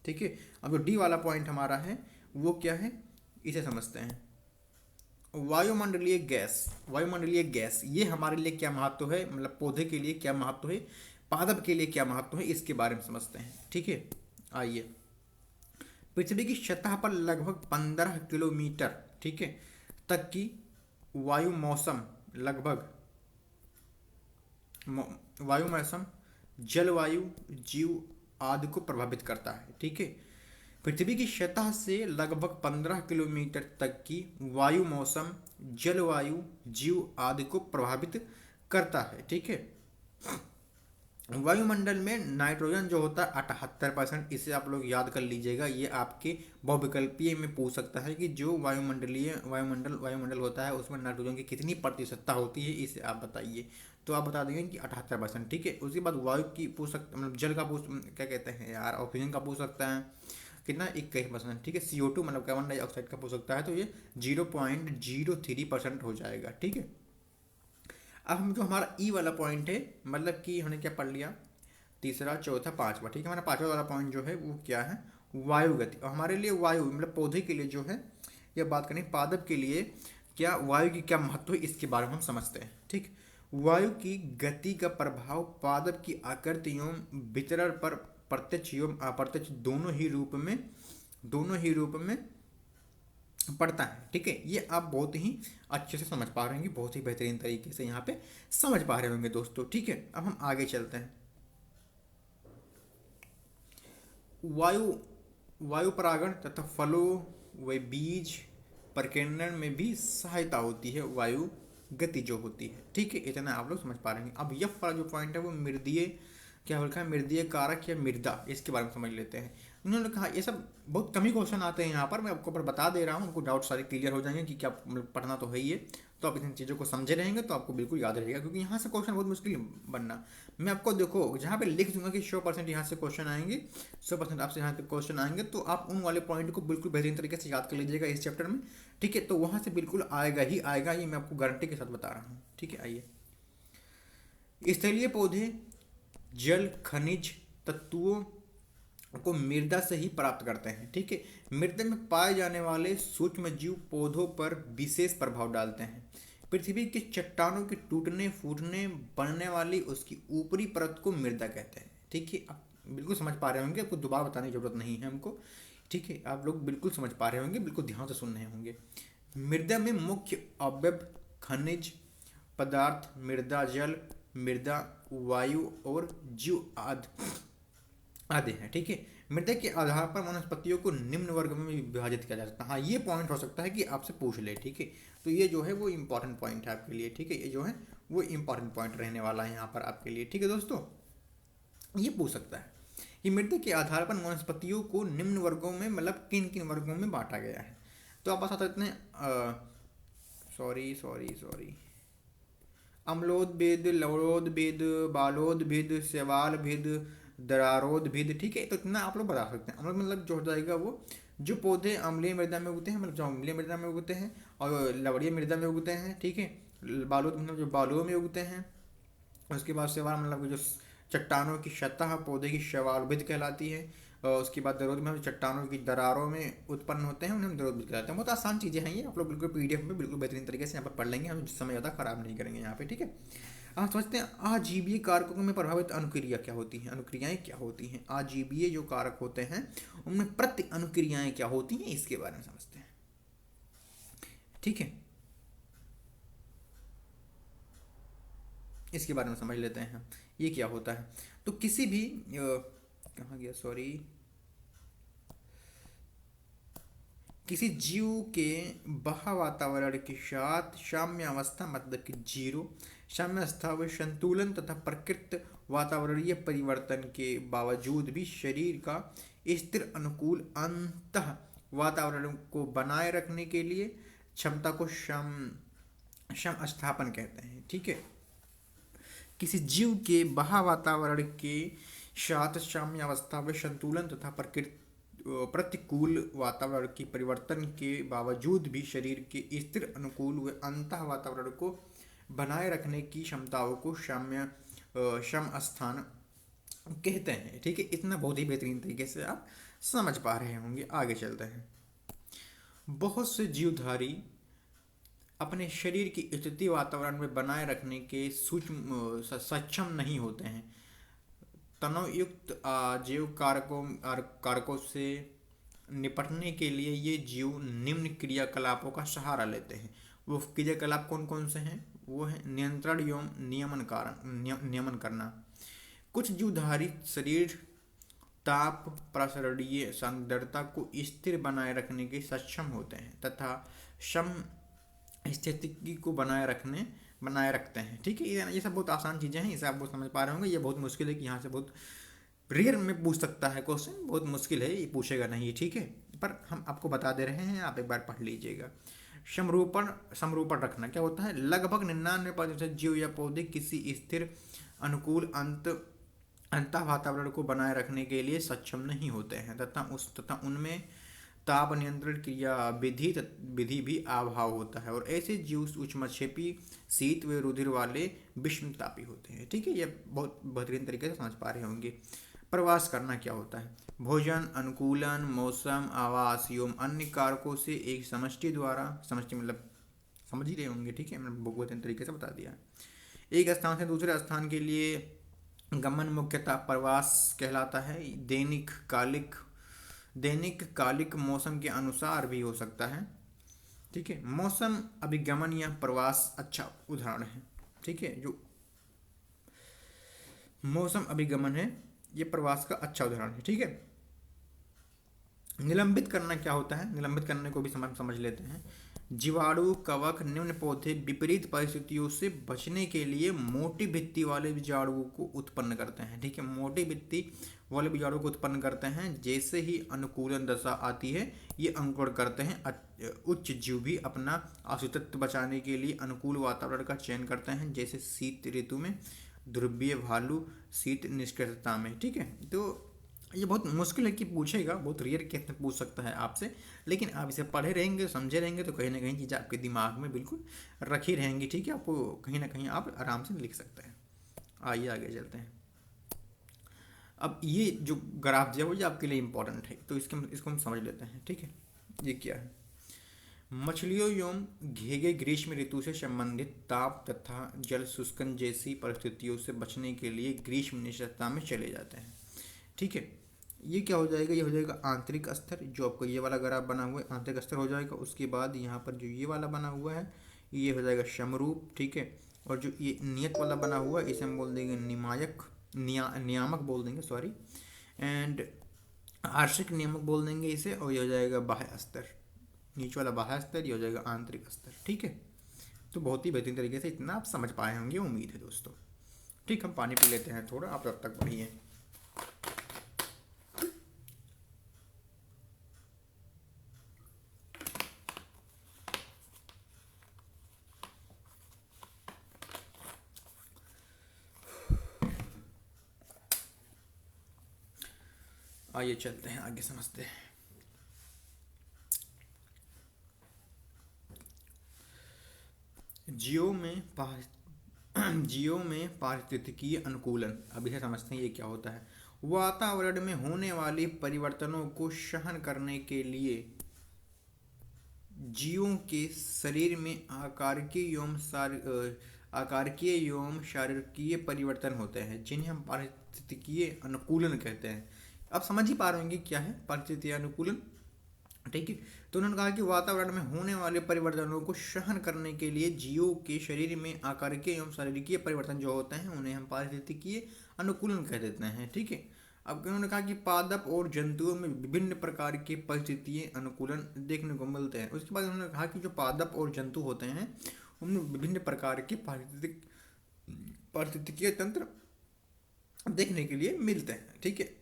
ठीक है, अब जो डी वाला पॉइंट हमारा है वो क्या है, इसे समझते हैं। वायुमंडलीय गैस ये हमारे लिए क्या महत्व है, मतलब पौधे के लिए क्या महत्व है, पादप के लिए क्या महत्व है, इसके बारे में समझते हैं। ठीक है, आइए। पृथ्वी की सतह पर लगभग 15 किलोमीटर, ठीक है, तक की वायु मौसम लगभग वायु मौसम जलवायु जीव आदि को प्रभावित करता है। ठीक है, पृथ्वी की सतह से लगभग 15 किलोमीटर तक की वायु मौसम जलवायु जीव आदि को प्रभावित करता है। ठीक है, वायुमंडल में नाइट्रोजन जो होता है 78%, इसे आप लोग याद कर लीजिएगा। ये आपके बहुविकल्पीय में पूछ सकता है कि जो वायुमंडल होता है उसमें नाइट्रोजन की कितनी प्रतिशतता होती है, इसे आप बताइए। तो आप बता देंगे कि 78%। ठीक है, उसके बाद वायु की पूछ सकते, मतलब जल का पूछ, क्या कहते हैं यार, ऑक्सीजन का पूछ सकता है कितना, 21%। ठीक है, CO2 मतलब कार्बन डाइऑक्साइड का पूछ सकता है, तो ये 0.03% हो जाएगा। ठीक है, अब हम जो हमारा ई वाला पॉइंट है, मतलब कि हमने क्या पढ़ लिया, तीसरा चौथा पांचवा। ठीक है, हमारा पांचवा वाला पॉइंट जो है वो क्या है, वायु गति। और हमारे लिए वायु मतलब पौधे के लिए जो है, या बात करें पादप के लिए, क्या वायु की क्या महत्व है, इसके बारे में हम समझते हैं। ठीक, वायु की गति का प्रभाव पादप की आकृति एवं वितरण पर प्रत्यक्ष एवं अप्रत्यक्ष दोनों ही रूप में पड़ता है। ठीक है, ये आप बहुत ही अच्छे से समझ पा रहे होंगे, बहुत ही बेहतरीन तरीके से यहाँ पे समझ पा रहे होंगे दोस्तों। ठीक है, अब हम आगे चलते हैं। वायु वायु परागण तथा फलों व बीज प्रकीर्णन में भी सहायता होती है वायु गति जो होती है। ठीक है, इतना आप लोग समझ पा रहे हैं। अब यह वाला जो पॉइंट है वो मृदीय, क्या लिखा है, मृदीय कारक या मृदा, इसके बारे में समझ लेते हैं। उन्होंने कहा ये सब बहुत कम ही क्वेश्चन आते हैं यहाँ पर, मैं आपको पर बता दे रहा हूँ, उनको डाउट सारे क्लियर हो जाएंगे कि क्या, मतलब पढ़ना तो है ही है। तो आप इन चीज़ों को समझे रहेंगे तो आपको बिल्कुल याद रहेगा, क्योंकि यहाँ से क्वेश्चन बहुत मुश्किल बनना। मैं आपको देखो जहाँ पे लिख दूंगा कि 100% यहाँ से क्वेश्चन आएंगे, 100% आपसे यहाँ पे क्वेश्चन आएंगे, तो आप उन वाले पॉइंट को बिल्कुल बेहतरीन तरीके से याद कर लीजिएगा इस चैप्टर में। ठीक है, तो वहाँ से बिल्कुल आएगा ही आएगा, ये मैं आपको गारंटी के साथ बता रहा हूँ। ठीक है, आइए। स्थलीय पौधे जल खनिज तत्वों को मृदा से ही प्राप्त करते हैं। ठीक है, मृदा में पाए जाने वाले सूक्ष्म जीव पौधों पर विशेष प्रभाव डालते हैं। पृथ्वी की चट्टानों के टूटने फूटने बनने वाली उसकी ऊपरी परत को मृदा कहते हैं। ठीक है, आप बिल्कुल समझ पा रहे होंगे, आपको दोबारा बताने की जरूरत नहीं है हमको। ठीक है, आप लोग बिल्कुल समझ पा रहे होंगे, बिल्कुल ध्यान से सुन रहे होंगे। मृदा में मुख्य अवयव खनिज पदार्थ मृदा जल, मृदा वायु और जीव आदि हैं। ठीक है, मृदा के आधार पर वनस्पतियों को निम्न वर्ग में विभाजित किया जा सकता है। हाँ, ये पॉइंट हो सकता है कि आपसे पूछ ले। ठीक है, तो ये जो है वो इम्पोर्टेंट पॉइंट है आपके लिए। ठीक है, ये जो है वो इम्पोर्टेंट पॉइंट रहने वाला है यहाँ पर आपके लिए। ठीक है दोस्तों, ये पूछ सकता है कि मृदा के आधार पर वनस्पतियों को निम्न वर्गों में, मतलब किन किन वर्गों में बांटा गया है। तो आप बता सकते हैं, सॉरी, अम्लोदभिद, लवणोदभिद, बालोदभिद, शैवालभिद, दरारोदभिद। ठीक है, तो इतना आप लोग बता सकते हैं। अम्ल मतलब जो हो जाएगा वो जो पौधे अम्लीय मृदा में उगते हैं, मतलब जो अम्लीय मृदा में उगते हैं, और लवणीय मृदा में उगते हैं। ठीक है, बालूद मतलब जो बालुओं में उगते हैं। उसके बाद शैवाल मतलब जो चट्टानों की सतह पौधे की शैवालभिद कहलाती है। और उसके बाद दरोद में हम चट्टानों की दरारों में उत्पन्न होते हैं, उन्हें हम दरोद कहलाते हैं। बहुत आसान चीज़ें हैं ये, आप लोग बिल्कुल PDF में बिल्कुल बेहतरीन तरीके से यहाँ पर पढ़ लेंगे, हम समय ज़्यादा खराब नहीं करेंगे यहाँ पे। ठीक है, आप समझते हैं आजीवीय कारकों में प्रभावित अनुक्रिया क्या होती हैं, अनुक्रियाएं क्या होती हैं। आजीवीय जो कारक होते हैं उनमें प्रति अनुक्रियाएं क्या होती हैं, इसके बारे में समझते हैं। ठीक है, इसके बारे में समझ लेते हैं ये क्या होता है। तो किसी भी कहाँ गया, सॉरी, किसी जीव के बाह्य वातावरण के साथ साम्य अवस्था मतलब कि जीरो साम्य अवस्था व संतुलन तथा प्रकृत वातावरणीय परिवर्तन के बावजूद भी शरीर का स्थिर अनुकूल अंत वातावरण को बनाए रखने के लिए क्षमता को सम स्थापन कहते हैं। ठीक है, किसी जीव के बाह्य वातावरण के साथ साम्य अवस्था व संतुलन तथा प्रतिकूल वातावरण की परिवर्तन के बावजूद भी शरीर के स्थिर अनुकूल व अंतः वातावरण को बनाए रखने की क्षमताओं को सम स्थान कहते हैं। ठीक है, इतना बहुत ही बेहतरीन तरीके से आप समझ पा रहे होंगे। आगे चलते हैं। बहुत से जीवधारी अपने शरीर की स्थिति वातावरण में बनाए रखने के सक्षम नहीं होते हैं। तनावयुक्त जीव कारकों से निपटने के लिए ये जीव निम्न क्रियाकलापों का सहारा लेते हैं। वो क्रियाकलाप कौन कौन से हैं? वो है नियंत्रण एवं नियमन करना। कुछ जीवधारी शरीर ताप प्रसरणीय सांद्रता को स्थिर बनाए रखने के सक्षम होते हैं तथा सम स्थिति को बनाए रखते हैं। ठीक है, ये सब बहुत आसान चीज़ें हैं, इसे आप बहुत समझ पा रहे होंगे। ये बहुत मुश्किल है कि यहाँ से बहुत रेयर में पूछ सकता है क्वेश्चन, बहुत मुश्किल है, ये पूछेगा नहीं। ठीक है, पर हम आपको बता दे रहे हैं, आप एक बार पढ़ लीजिएगा। समरूपण रखना क्या होता है? लगभग 99% जीव या पौधे किसी स्थिर अनुकूल अंत वातावरण को बनाए रखने के लिए सक्षम नहीं होते हैं तथा उनमें ताप नियंत्रण क्रिया विधि भी अभाव होता है और ऐसे जीव सूक्ष्मक्षेपी, शीत व रुधिर वाले विषमतापी होते हैं। ठीक है, ये बहुत बेहतरीन तरीके से समझ पा रहे होंगे। प्रवास करना क्या होता है? भोजन अनुकूलन, मौसम, आवास एवं अन्य कारकों से एक समष्टि मतलब समझ ही रहे होंगे। ठीक है, मैंने बहुत तरीके से बता दिया। एक स्थान से दूसरे स्थान के लिए गमन मुख्यतः प्रवास कहलाता है। दैनिक कालिक मौसम के अनुसार भी हो सकता है। ठीक है, मौसम अभिगमन या प्रवास अच्छा उदाहरण है। ठीक है, जो मौसम अभिगमन है ये प्रवास का अच्छा उदाहरण है। ठीक है, निलंबित करना क्या होता है? निलंबित करने को भी समझ लेते हैं। जीवाणु, कवक, निम्न पौधे विपरीत परिस्थितियों से बचने के लिए मोटी भित्ति वाले बीजाणुओं को उत्पन्न करते हैं। ठीक है, मोटी भित्ति वाले बीजाणु को उत्पन्न करते हैं। जैसे ही अनुकूलन दशा आती है ये अंकुरण करते हैं। उच्च जीव भी अपना अस्तित्व बचाने के लिए अनुकूल वातावरण का चयन करते हैं, जैसे शीत ऋतु में ध्रुवीय भालू शीत निष्क्रियता में। ठीक है, तो ये बहुत मुश्किल है कि पूछेगा, बहुत रेयर केस में पूछ सकता है आपसे, लेकिन आप इसे पढ़े रहेंगे, समझे रहेंगे तो कहीं ना कहीं चीज़ें आपके दिमाग में बिल्कुल रखी रहेंगी। ठीक है, आपको कहीं ना कहीं आप आराम से लिख सकते हैं। आइए आगे चलते हैं। अब ये जो ग्राफ दिया वो ये आपके लिए इम्पोर्टेंट है, तो इसको हम समझ लेते हैं। ठीक है, ये क्या है? मछलियों एवं घेघे ग्रीष्म ऋतु से संबंधित ताप तथा जल शुष्कन जैसी परिस्थितियों से बचने के लिए ग्रीष्म निषेधता में चले जाते हैं। ठीक है, ये क्या हो जाएगा? ये हो जाएगा आंतरिक स्तर, जो आपको ये वाला ग्राफ बना हुआ है आंतरिक स्तर हो जाएगा। उसके बाद यहाँ पर जो ये वाला बना हुआ है ये हो जाएगा समरूप। ठीक है, और जो ये नियत वाला बना हुआ है इसे हम बोल देंगे नियामक बोल देंगे, सॉरी, एंड आंशिक नियामक बोल देंगे इसे। और ये हो जाएगा बाह्य स्तर, नीचे वाला बाह्य स्तर, ये हो जाएगा आंतरिक स्तर। ठीक है, तो बहुत ही बेहतरीन तरीके से इतना आप समझ पाए होंगे, उम्मीद है दोस्तों। ठीक, हम पानी पी लेते हैं थोड़ा, आप तब तक पढ़िए। आइए चलते हैं आगे, समझते हैं। जियो में पारिस्थितिकीय अनुकूलन, अब इसे समझते हैं ये क्या होता है। वातावरण में होने वाले परिवर्तनों को सहन करने के लिए जीवों के शरीर में आकारिकीय एवं शारीरिकीय परिवर्तन होते हैं, जिन्हें हम पारिस्थितिकीय अनुकूलन कहते हैं। अब समझ ही पा रहे होंगे क्या है पारिस्थितिकीय अनुकूलन। ठीक है, तो उन्होंने कहा कि वातावरण में होने वाले परिवर्तनों को सहन करने के लिए जीवों के शरीर में आकारिकीय एवं शारीरिकीय परिवर्तन जो होते हैं उन्हें हम पारिस्थितिकीय अनुकूलन कह देते हैं। ठीक है, अब उन्होंने कहा कि पादप और जंतुओं में विभिन्न प्रकार के परिस्थितिकीय अनुकूलन देखने को मिलते हैं। उसके बाद उन्होंने कहा कि जो पादप और जंतु होते हैं उनमें विभिन्न प्रकार के पारिस्थितिकीय तंत्र देखने के लिए मिलते हैं। ठीक है,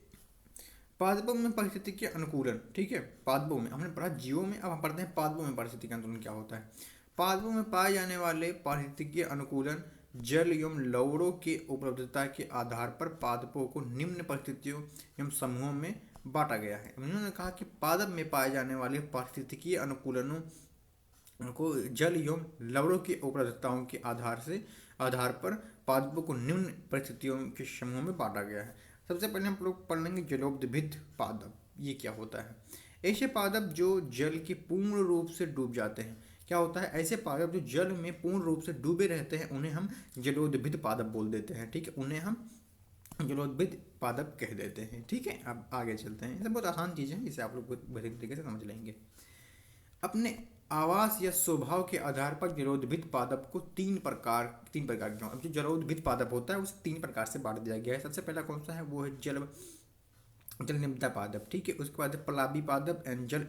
पादपों में पारिस्थितिकीय अनुकूलन। ठीक है, पादपों में हमने पढ़ा जीवों में, अब हम पढ़ते हैं पादपों में पारिस्थितिकीय अनुकूलन क्या होता है। पादपों में पाए जाने वाले पारिस्थितिकीय अनुकूलन जल एवं लवणों के उपलब्धता के आधार पर पादपों को निम्न परिस्थितियों एवं समूहों में बांटा गया है। उन्होंने कहा कि पादप में पाए जाने वाले पारिस्थितिकीय अनुकूलनों को जल एवं लवणों की उपलब्धताओं के आधार पर पादपों को निम्न परिस्थितियों के समूह में बांटा गया है। सबसे पहले हम लोग पढ़ लेंगे जलोपदभिद पादप, ये क्या होता है। ऐसे पादप जो जल के पूर्ण रूप से डूब जाते हैं, क्या होता है, ऐसे पादप जो जल में पूर्ण रूप से डूबे रहते हैं उन्हें हम जलोदभिद पादप बोल देते हैं। ठीक है, उन्हें हम जलोदभिद पादप कह देते हैं। ठीक है, अब आगे चलते हैं। ये बहुत आसान चीज़ है, इसे आप लोग बेहतर तरीके से समझ लेंगे। अपने आवास या स्वभाव के आधार पर जलोदभिद पादप को तीन प्रकार के, अब जो जलोदभिद पादप होता है उसे तीन प्रकार से बांट दिया गया है। सबसे पहला कौन सा है, वो है जल निम्नता पादप। ठीक है, उसके बाद है पलाबी पादप एंड जल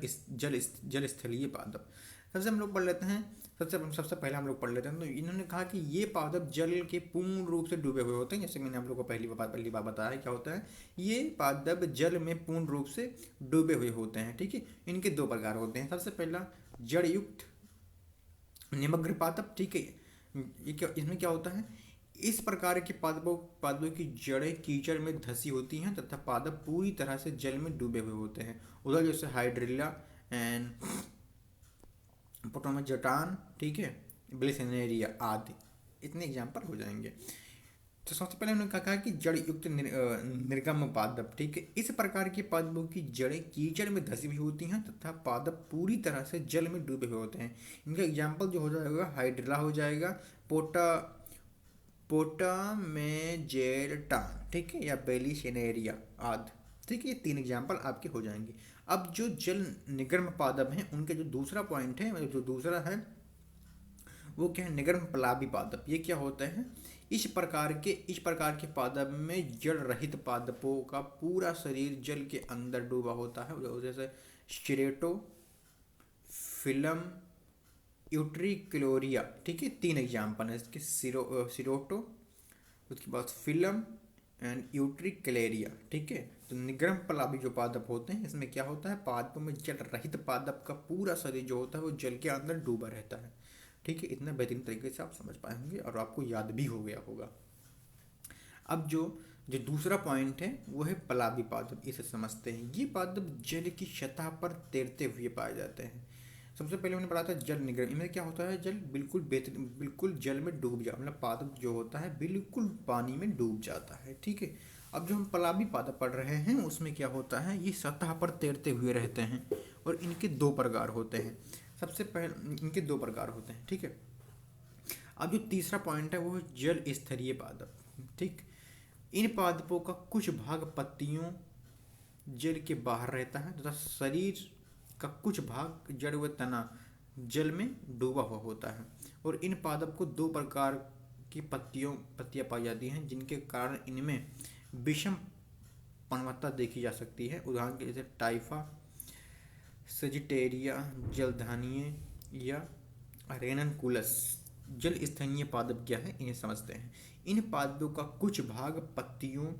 स्थलीय पादप। सबसे हम लोग पढ़ लेते हैं, सबसे पहले हम लोग पढ़ लेते हैं। तो इन्होंने कहा कि ये पादप जल के पूर्ण रूप से डूबे हुए होते हैं। जैसे मैंने आप लोगों को पहली बार बताया क्या होता है, ये पादप जल में पूर्ण रूप से डूबे हुए होते हैं। ठीक है, इनके दो प्रकार होते हैं। सबसे पहला जड़ युक्त निमग्न पादप। ठीक है, ये क्या, इसमें क्या होता है, इस प्रकार के पादपों की जड़ें कीचड़ में धंसी होती हैं तथा पादप पूरी तरह से जल में डूबे हुए होते हैं। उधर जैसे हाइड्रिल्ला एंड पोटोमोजटान, ठीक है, ब्लिसेनेरिया आदि, इतने एग्जाम्पल हो जाएंगे। तो सबसे पहले उन्होंने कहा कि जड़ युक्त निर्गम पादप। ठीक है, इस प्रकार के पादपों की जड़ें कीचड़ में धंसी हुई होती हैं तथा पादप पूरी तरह से जल में डूबे हुए होते हैं। इनका एग्जाम्पल जो हो जाएगा हाइड्रिला हो जाएगा, पोटामेजेरटान, ठीक है, या बेलिसेनेरिया आदि। ठीक है, ये तीन एग्जाम्पल आपके हो जाएंगे। अब जो जल निगर्म पादप हैं उनके जो दूसरा पॉइंट है, जो दूसरा है वो क्या है, निगर्म पलाबी पादप। ये क्या होता है, इस प्रकार के पादप में जल रहित पादपों का पूरा शरीर जल के अंदर डूबा होता है। जैसे स्टेरेटो फिलम यूट्रिक्लोरिया। ठीक है, तीन एग्जाम्पल है इसके, सिरोटो, उसके बाद फिलम एंड यूट्रिक्लेरिया। ठीक है, तो निगर्म पलाबी जो पादप होते हैं इसमें क्या होता है, पादपों में जल रहित पादप का पूरा शरीर जो होता है वो जल के अंदर डूबा रहता है। ठीक है, इतना बेहतरीन तरीके से आप समझ पाएंगे और आपको याद भी हो गया होगा। अब जो जो दूसरा पॉइंट है वो है पलाबी पादप। इसे समझते हैं। ये पादप जल की सतह पर तैरते हुए पाए जाते हैं। सबसे पहले मैंने पढ़ा था जल निगर्म। इनमें क्या होता है, जल बिल्कुल जल में डूब जा, मतलब पादप जो होता है बिल्कुल पानी में डूब जाता है। ठीक है, अब जो हम पलाबी पादप पढ़ रहे हैं उसमें क्या होता है, ये सतह पर तैरते हुए रहते हैं और इनके दो प्रकार होते हैं। सबसे पहले इनके दो प्रकार होते हैं। ठीक है, अब जो तीसरा पॉइंट है वो है जल स्तरीय पादप। ठीक, इन पादपों का कुछ भाग पत्तियों जल के बाहर रहता है तथा शरीर का कुछ भाग जड़ व तना जल में डूबा हुआ होता है। और इन पादप को दो प्रकार की पत्तियां पाई जाती हैं जिनके कारण इनमें विषम पनवत्ता देखी जा सकती है। उदाहरण के जैसे टाइफा, सजिटेरिया, जलधानीय या रेननकुलस। जल स्थानीय पादप क्या है, इन्हें समझते हैं। इन पादपों का कुछ भाग पत्तियों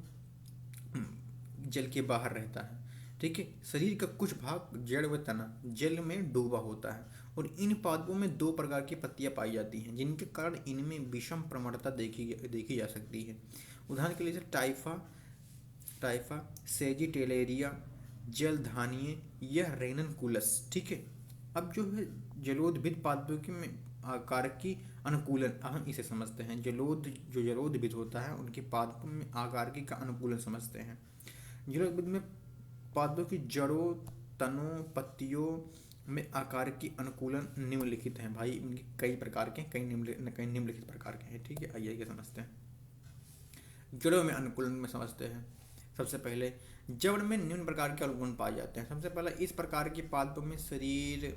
जल के बाहर रहता है। ठीक है, शरीर का कुछ भाग जड़ व तना जल में डूबा होता है। और इन पादपों में दो प्रकार की पत्तियां पाई जाती हैं जिनके कारण इनमें विषम प्रवणता देखी जा सकती है। उदाहरण के लिए टाइफा, सेजिटेलेरिया, जलधानीय या रेननकुलस। ठीक है, अब जो है जलोदभिद पादपों के में आकार की अनुकूलन, हम इसे समझते हैं। जो जलोदभिद होता है उनके पादपों में आकार की का अनुकूलन समझते हैं। जलोदभिद में पादपों की जड़ों, तनों, पत्तियों में आकार की अनुकूलन निम्नलिखित हैं। भाई इनके कई प्रकार के, कई निम्नलिखित प्रकार के हैं। ठीक है, आइए समझते हैं। जड़ों में अनुकूलन में समझते हैं। सबसे पहले जड़ में निम्न प्रकार के अनुकूलन पाए जाते हैं। सबसे पहले इस प्रकार के पादपों में शरीर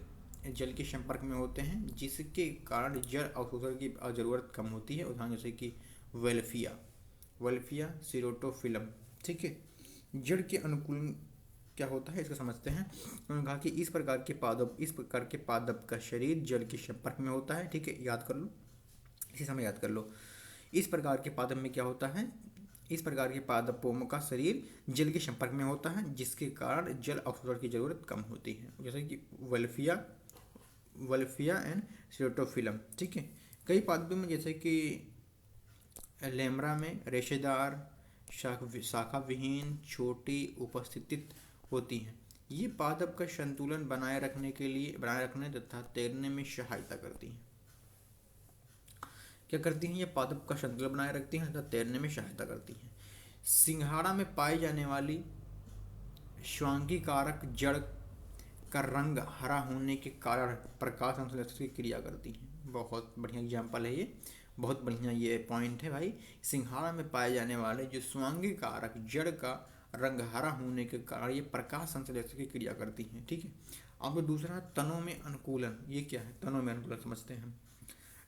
जल के संपर्क में होते हैं जिसके कारण जल अवशोषण की जरूरत कम होती है। उदाहरण जैसे कि वेल्फिया सिरोटोफिलम। ठीक है, जड़ के अनुकूलन क्या होता है इसको समझते हैं। उन्होंने कहा कि इस प्रकार के पादप का शरीर जल के संपर्क में होता है। ठीक है, याद कर लो, इसी समय याद कर लो। इस प्रकार के पादप में क्या होता है, इस प्रकार के पादपों का शरीर जल के संपर्क में होता है जिसके कारण जल अवशोषण की जरूरत कम होती है। जैसे कि वेल्फिया एंड सिरोटोफिलम। ठीक है, कई पादपों में जैसे कि लेमरा में रेशेदार शाखा विहीन छोटी उपस्थिति होती हैं। ये पादप का संतुलन बनाए रखने तथा तैरने में सहायता करती हैं। क्या करती हैं, ये पादप का संतुलन बनाए रखती हैं तथा तैरने में सहायता करती हैं। सिंघाड़ा में पाई जाने वाली स्वांगी कारक जड़ का रंग हरा होने के कारण प्रकाश संश्लेषण की क्रिया करती हैं। बहुत बढ़िया एग्जाम्पल है ये, बहुत बढ़िया ये पॉइंट है भाई। सिंघाड़ा में पाए जाने वाले जो स्वांगी कारक जड़ का रंग हरा होने के कारण ये प्रकाश संश्लेषण की क्रिया करती हैं। ठीक है। अब दूसरा तनों में अनुकूलन। ये क्या है? तनों में अनुकूलन समझते हैं हम।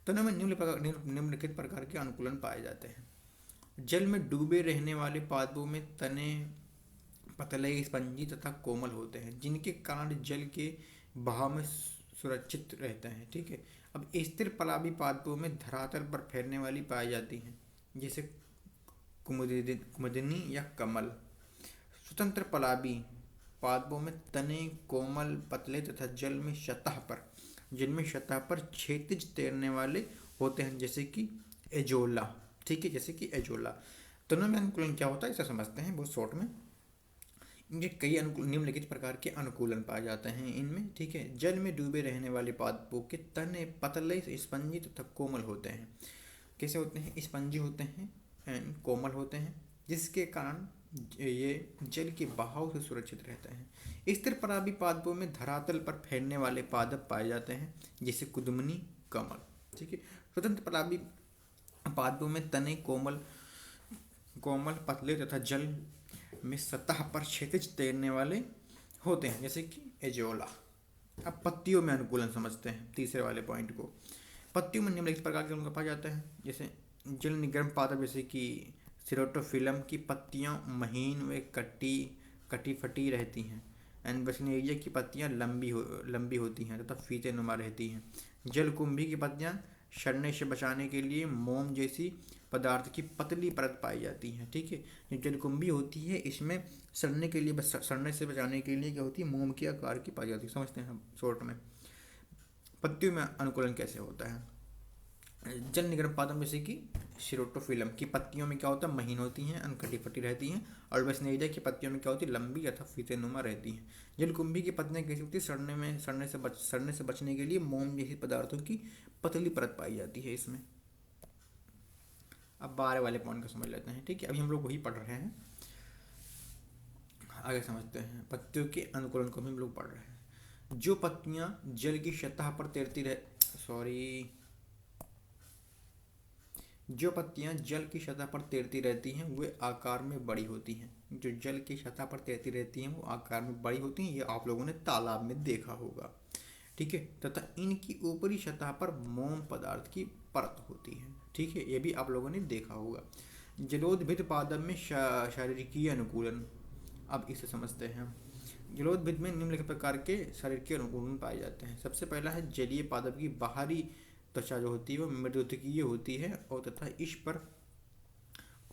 तनों में निम्नलिखित प्रकार के अनुकूलन पाए जाते हैं। जल में डूबे रहने वाले पादपों में तने पतले, स्पंजी तथा कोमल होते हैं, जिनके कारण जल के बहाव में सुरक्षित रहते हैं। ठीक है। अब स्थिर पलाबी पादपों में धरातल पर फैलने वाली पाई जाती हैं, जैसे कुमुदिनी या कमल। स्वतंत्र पलाबी पादपों में तने कोमल, पतले तथा जल में सतह पर, जिनमें सतह पर क्षैतिज तैरने वाले होते हैं, जैसे कि एजोला। ठीक है, जैसे कि एजोला। तनों में अनुकूलन क्या होता है इसे समझते हैं बहुत शॉर्ट में। इनके कई निम्नलिखित प्रकार के अनुकूलन पाए जाते हैं इनमें। ठीक है। जल में डूबे रहने वाले पादपों के तने पतले, स्पंजी तथा कोमल होते हैं। कैसे होते हैं? स्पंजी होते हैं एंड कोमल होते हैं, जिसके कारण ये जल के बहाव से सुरक्षित रहते हैं। स्थिर पराबी पादपों में धरातल पर फैलने वाले पादप पाए जाते हैं, जैसे कुदुमनी, कमल। ठीक है। स्वतंत्र पराबी पादपों में तने कोमल, पतले तथा जल में सतह पर क्षैतिज तैरने वाले होते हैं, जैसे कि एजोला। अब पत्तियों में अनुकूलन समझते हैं, तीसरे वाले पॉइंट को। पत्तियों में निम्नलिखित प्रकार के अनुकूलन पाए जाते हैं, जैसे जल निगम पादप, जैसे कि सिरोटोफिलम की पत्तियां महीन व कटी फटी रहती हैं। एंड बसनेरिया की पत्तियां लंबी होती हैं तथा फीते नुमा रहती हैं। जलकुंभी की पत्तियां सड़ने से बचाने के लिए मोम जैसी पदार्थ की पतली परत पाई जाती है। ठीक है। जो जलकुंभी होती है इसमें सड़ने के लिए, सड़ने से बचाने के लिए क्या होती है? मोम के आकार की पाई जाती है। समझते हैं हम शॉर्ट में। पत्तियों में अनुकूलन कैसे होता है? जल निगम पादप, जैसे कि सिरोटोफिलम की पत्तियों में क्या होता है? महीन होती हैं, अनकटी फटी रहती हैं। और बसनेरिया की पत्तियों में क्या होती है? लंबी तथा फीते नुमा रहती हैं। जलकुंभी की पत्तियां कैसी होती है? सड़ने से बचने के लिए मोम जैसी पदार्थों की पतली परत पाई जाती है इसमें। अब 12 वाले पॉइंट को समझ लेते हैं। ठीक है। अभी हम लोग वही पढ़ रहे हैं, आगे समझते हैं। पत्तियों के अनुकूलन को भी हम लोग पढ़ रहे हैं। जो पत्तियां जल की सतह पर तैरती रह जो पत्तियां जल की सतह पर तैरती रहती हैं वे आकार में बड़ी होती हैं। जो जल की सतह पर तैरती रहती हैं वो आकार में बड़ी होती हैं। ये आप लोगों ने तालाब में देखा होगा। ठीक है। तथा इनकी ऊपरी सतह पर मोम पदार्थ की परत होती है। ठीक है। ये भी आप लोगों ने देखा होगा। जलोद्भिद पादप में शारीरिकीय अनुकूलन। अब इसे समझते हैं। जलोद्भिद में निम्नलिखित प्रकार के शारीरिकीय अनुकूलन पाए जाते हैं। सबसे पहला है जलीय पादप की बाहरी त्वचा जो होती है वो मृदुतकीय होती है और तथा इस पर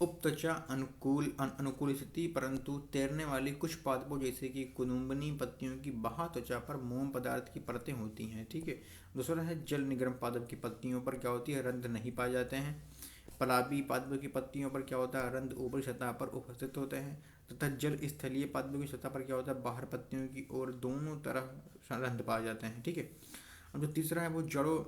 उपत्वचा अनुकूल स्थिति, परंतु तैरने वाली कुछ पादपों जैसे कि कुदुम्बनी पत्तियों की बाह्य त्वचा पर मोम पदार्थ की परतें होती हैं। ठीक है। दूसरा है जल निगम पादप की पत्तियों पर क्या होती है? रंध्र नहीं पाए जाते हैं। पलाबी पादपों की पत्तियों पर क्या होता है? रंध्र ऊपरी सतह पर उपस्थित होते हैं। तथा जल स्थलीय पादपों की सतह पर क्या होता है? बाहर पत्तियों की ओर दोनों तरफ रंध्र पाए जाते हैं। ठीक है। और जो तीसरा है वो जड़ों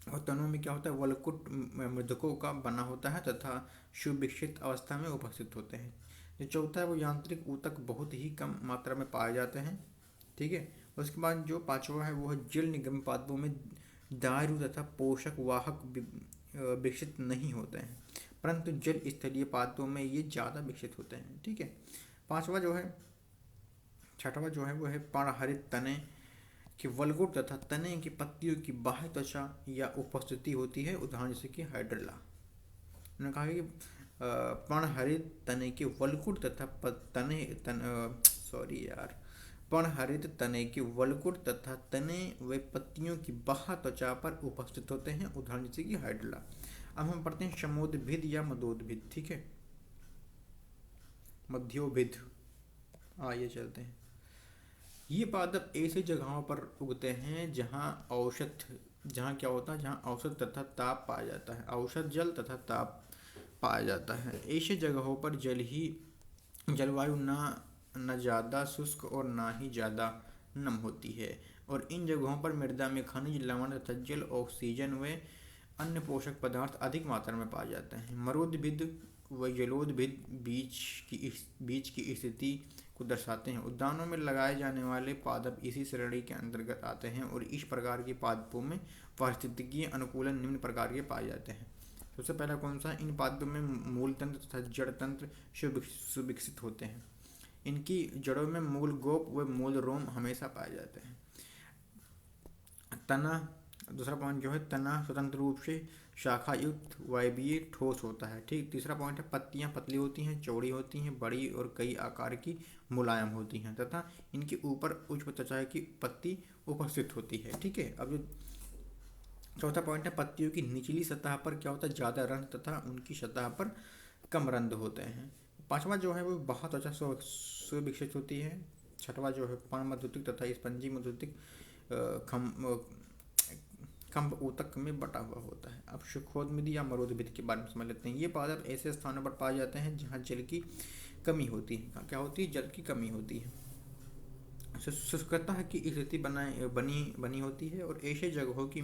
और तनों में क्या होता है? वलकुट मृदकों का बना होता है तथा सुविकसित अवस्था में उपस्थित होते हैं। जो चौथा है वो यांत्रिक ऊतक बहुत ही कम मात्रा में पाए जाते हैं। ठीक है। उसके बाद जो पांचवा है वो है जल निगम पादपों में दायु तथा पोषक वाहक विकसित नहीं होते हैं, परंतु जल स्थलीय पादपों में ये ज़्यादा विकसित होते हैं। ठीक है। छठवा जो है वो है पर्णहरित तने कि वलगुट तथा तने की पत्तियों की बाह्य त्वचा या उपस्थिति होती है। उदाहरण जैसे कि हाइड्रला। उन्होंने कहा कि पर्णहरित तने के वलकुट तथा पर्णहरित तने के वलकुट तथा तने व पत्तियों की बाह्य त्वचा पर उपस्थित होते हैं। उदाहरण जैसे कि हाइड्रला। अब हम पढ़ते हैं समोद्भिद या मदोद्भिद। ठीक है। मध्योभिद। आइए चलते हैं। ये पादप ऐसी जगहों पर उगते हैं जहाँ क्या होता है? जहाँ औसत तथा ताप पाया जाता है। औसत जल तथा ताप पाया जाता है। ऐसी जगहों पर जलवायु न ज़्यादा शुष्क और ना ही ज़्यादा नम होती है और इन जगहों पर मृदा में खनिज, लवण तथा जल, ऑक्सीजन व अन्य पोषक पदार्थ अधिक मात्रा में पाए जाते हैं। मरुद्भिद व जलोद्भिद बीच की स्थिति को दर्शाते हैं। उद्यानों में लगाए जाने वाले पादप इसी श्रेणी के अंतर्गत आते हैं और इस प्रकार के पादपों में पारिस्थितिकीय अनुकूलन निम्न प्रकार के पाए जाते हैं। सबसे पहला कौन सा है? इन पादपों में मूल तंत्र तथा जड़ तंत्र सुविकसित होते हैं। इनकी जड़ों में मूल गोप व मूल रोम हमेशा पाए जाते हैं। तना, दूसरा पॉइंट जो है, तना स्वतंत्र रूप से शाखा युक्त वायवीय ठोस होता है। ठीक। तीसरा पॉइंट है, पत्तियां पतली होती हैं, चौड़ी होती हैं, बड़ी और कई आकार की मुलायम होती हैं तथा इनके ऊपर उच्च त्वचा की पत्ती उपस्थित होती है। ठीक है। अब जो चौथा पॉइंट है, पत्तियों की निचली सतह पर क्या होता है? ज़्यादा रंध्र तथा उनकी सतह पर कम रंध्र होते हैं। पांचवा जो है वो बाह्य त्वचा सुविकसित होती है। छठवा जो है, पर्णमध्युतिक तथा स्पंजी मध्युतिक खंभ ऊतक में बटा हुआ होता है। अब शुष्कोद्भिद या मरोद्भिद के बारे में समझ लेते हैं। ये पादप ऐसे स्थानों पर पाए जाते हैं जहाँ जल की कमी होती है। क्या होती है? जल की कमी होती है। शुष्कता की स्थिति बनी होती है और ऐसे जगहों की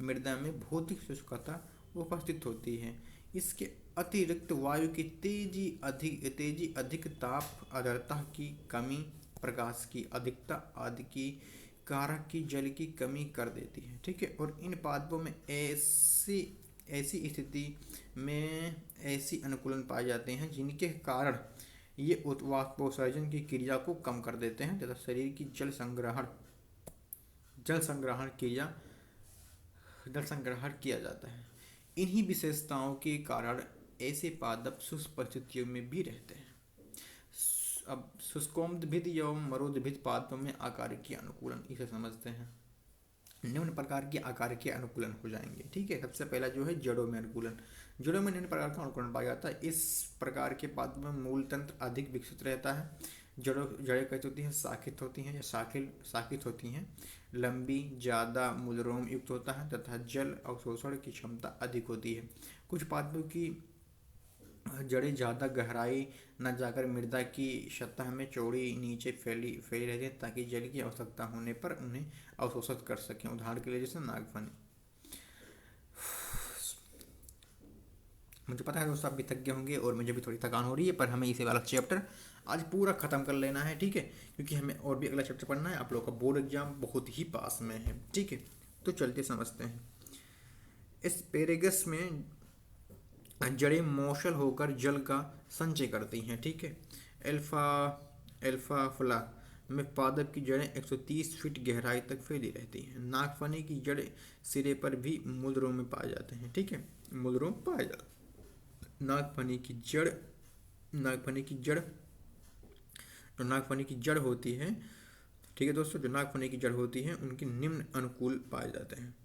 मृदा में भौतिक शुष्कता उपस्थित होती है। इसके अतिरिक्त वायु की तेजी अधिक ताप, आर्द्रता की कमी, प्रकाश की अधिकता आदि की कारक की जल की कमी कर देती है। ठीक है। और इन पादपों में ऐसी स्थिति में ऐसी अनुकूलन पाए जाते हैं जिनके कारण ये वाष्पोत्सर्जन की क्रिया को कम कर देते हैं तथा शरीर की जल संग्रहण किया जाता है। इन्हीं विशेषताओं के कारण ऐसे पादप शुष्क परिस्थितियों में भी रहते हैं। अब शुष्कोद्भिद एवं मरोद्भिद पादपों में आकारिकीय अनुकूलन, इसे समझते हैं। निम्न प्रकार के आकारिकीय अनुकूलन हो जाएंगे। ठीक है। सबसे पहला जो है, जड़ों में अनुकूलन। जड़ों में निम्न प्रकार का अनुकूलन पाया जाता है। इस प्रकार के पादपों में मूल तंत्र अधिक विकसित रहता है। जड़ें कैसी होती हैं? शाखित होती हैं या शाखित होती हैं। लंबी, ज़्यादा मूलरोम युक्त होता है तथा जल अवशोषण की क्षमता अधिक होती है। कुछ पादपों की जड़ें ज़्यादा गहराई न जाकर मृदा की सतह में चौड़ी नीचे फैली रहती है ताकि जल की आवश्यकता होने पर उन्हें अवशोषित कर सकें। उदाहरण के लिए जैसे नागफनी। मुझे पता है दोस्तों, आप भी थक गए होंगे और मुझे भी थोड़ी थकान हो रही है, पर हमें इसे वाला चैप्टर आज पूरा ख़त्म कर लेना है। ठीक है। क्योंकि हमें और भी अगला चैप्टर पढ़ना है। आप लोगों का बोर्ड एग्जाम बहुत ही पास में है। ठीक है। तो चलते समझते हैं। एस्पेरेगस में जड़ें मौसल होकर जल का संचय करती हैं। ठीक है। एल्फाफुला में पादप की जड़ें 130 फीट गहराई तक फैली रहती हैं। नागफनी की जड़ें सिरे पर भी मूलरों में पाए जाते हैं। ठीक है। मूलरों पाए जाते हैं। नागफनी की जड़ होती है। ठीक है दोस्तों, जो नागफनी की जड़ होती है उनके निम्न अनुकूल पाए जाते हैं।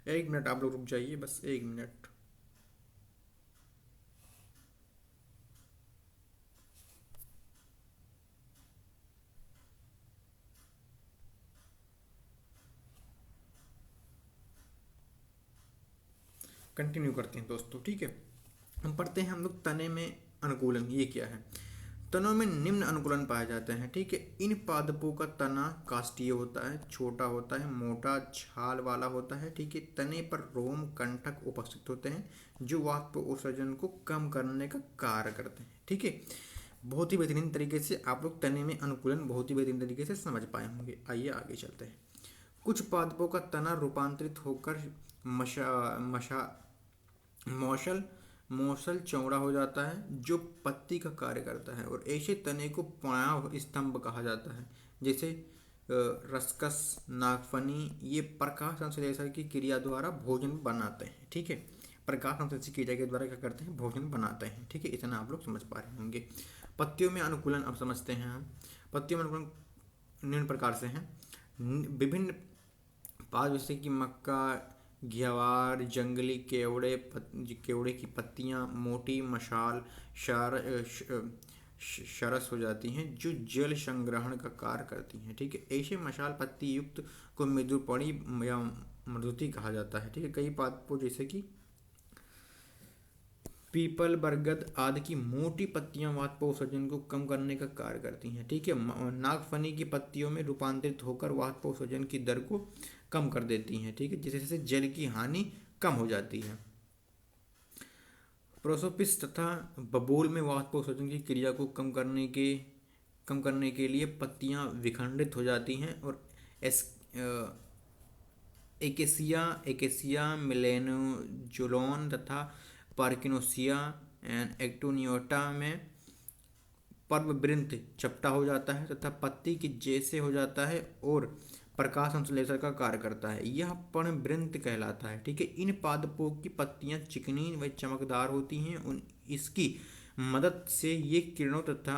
1 मिनट आप लोग रुक जाइए, बस 1 मिनट। कंटिन्यू करते हैं दोस्तों। ठीक है। हम पढ़ते हैं हम लोग तने में अनुकूलन। ये क्या है? तनों में निम्न अनुकूलन पाए जाते हैं। ठीक है। इन पादपों का तना काष्ठीय होता है, छोटा होता है, मोटा छाल वाला होता है। ठीक है। तने पर रोम कंटक उपस्थित होते हैं जो वाष्पोत्सर्जन को कम करने का कार्य करते हैं। ठीक है। बहुत ही बेहतरीन तरीके से आप लोग तने में अनुकूलन बहुत ही बेहतरीन तरीके से समझ पाए होंगे। आइए आगे चलते हैं। कुछ पादपों का तना रूपांतरित होकर मौसल चौड़ा हो जाता है जो पत्ती का कार्य करता है और ऐसे तने को पराग स्तंभ कहा जाता है। जैसे रस्कस, नागफनी, ये प्रकाश संश्लेषण की क्रिया द्वारा भोजन बनाते हैं। ठीक है। प्रकाश संश्लेषण की क्रिया के द्वारा क्या करते हैं? भोजन बनाते हैं। ठीक है। इतना आप लोग समझ पा रहे होंगे। पत्तियों में अनुकूलन अब समझते हैं हम। पत्तियों में अनुकूलन निम्न प्रकार से हैं। विभिन्न पादप जैसे कि मक्का, ग्यावार, जंगली केवड़े की पत्तियां मोटी मशाल सरस हो जाती हैं जो जल संग्रहण का कार्य करती हैं। ठीक है। ऐसे मशाल पत्ती युक्त को मृदुपणी या मृदुति कहा जाता है। ठीक है। कई पादपों जैसे कि पीपल, बरगद आदि की मोटी पत्तियां वाष्पोत्सर्जन को कम करने का कार्य करती हैं। ठीक है। नागफनी की पत्तियों में रूपांतरित होकर वाष्पोत्सर्जन की दर को कम कर देती हैं। ठीक है। जिससे जल की हानि कम हो जाती है। प्रोसोपिस तथा बबूल में वाष्पोत्सर्जन की क्रिया को कम करने के लिए पत्तियां विखंडित हो जाती हैं और एस एकेसिया एकेसिया मिलेनोजुलोन तथा पार्किनोसिया एंड एक्टोनियोटा में पर्णवृंत चपटा हो जाता है तथा पत्ती की जैसे हो जाता है और प्रकाश संश्लेषण का कार्य करता है। यह पर्णवृंत कहलाता है। ठीक है, इन पादपों की पत्तियां चिकनी व चमकदार होती हैं। इसकी मदद से ये किरणों तथा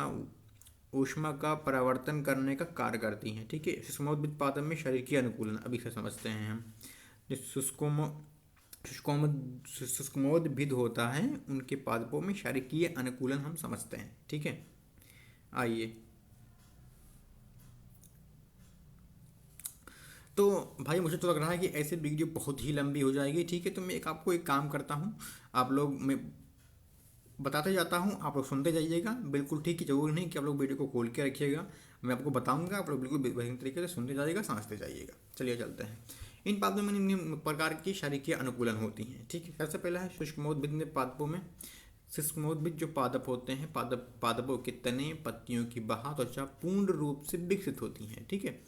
ऊष्मा का परावर्तन करने का कार्य करती हैं। ठीक है, शुष्कोद्भिद पादप में शरीर की अनुकूलन अभी से समझते हैं हम। जो शुष्कोद्भिद होता है उनके पादपों में शारीरिक अनुकूलन हम समझते हैं। ठीक है, आइए। तो भाई मुझे तो लग रहा है कि ऐसे वीडियो बहुत ही लंबी हो जाएगी। ठीक है, तो मैं आपको एक काम करता हूँ, आप लोग मैं बताते जाता हूँ, आप लोग सुनते जाइएगा। बिल्कुल ठीक है, जरूरी नहीं कि आप लोग वीडियो को खोल के रखिएगा, मैं आपको बताऊंगा, आप लोग बिल्कुल बेहतरीन तरीके से सुनते जाइएगा, समझते जाइएगा। चलिए चलते हैं। इन पादपों में निम्न प्रकार की शारीरिक अनुकूलन होती हैं। ठीक है, सबसे पहला है शुष्कोद्भिद पादपों में। शुष्कोद्भिद जो पादप होते हैं, पादपों के तने, पत्तियों की बाह, त्वचा पूर्ण रूप से विकसित होती हैं। ठीक है,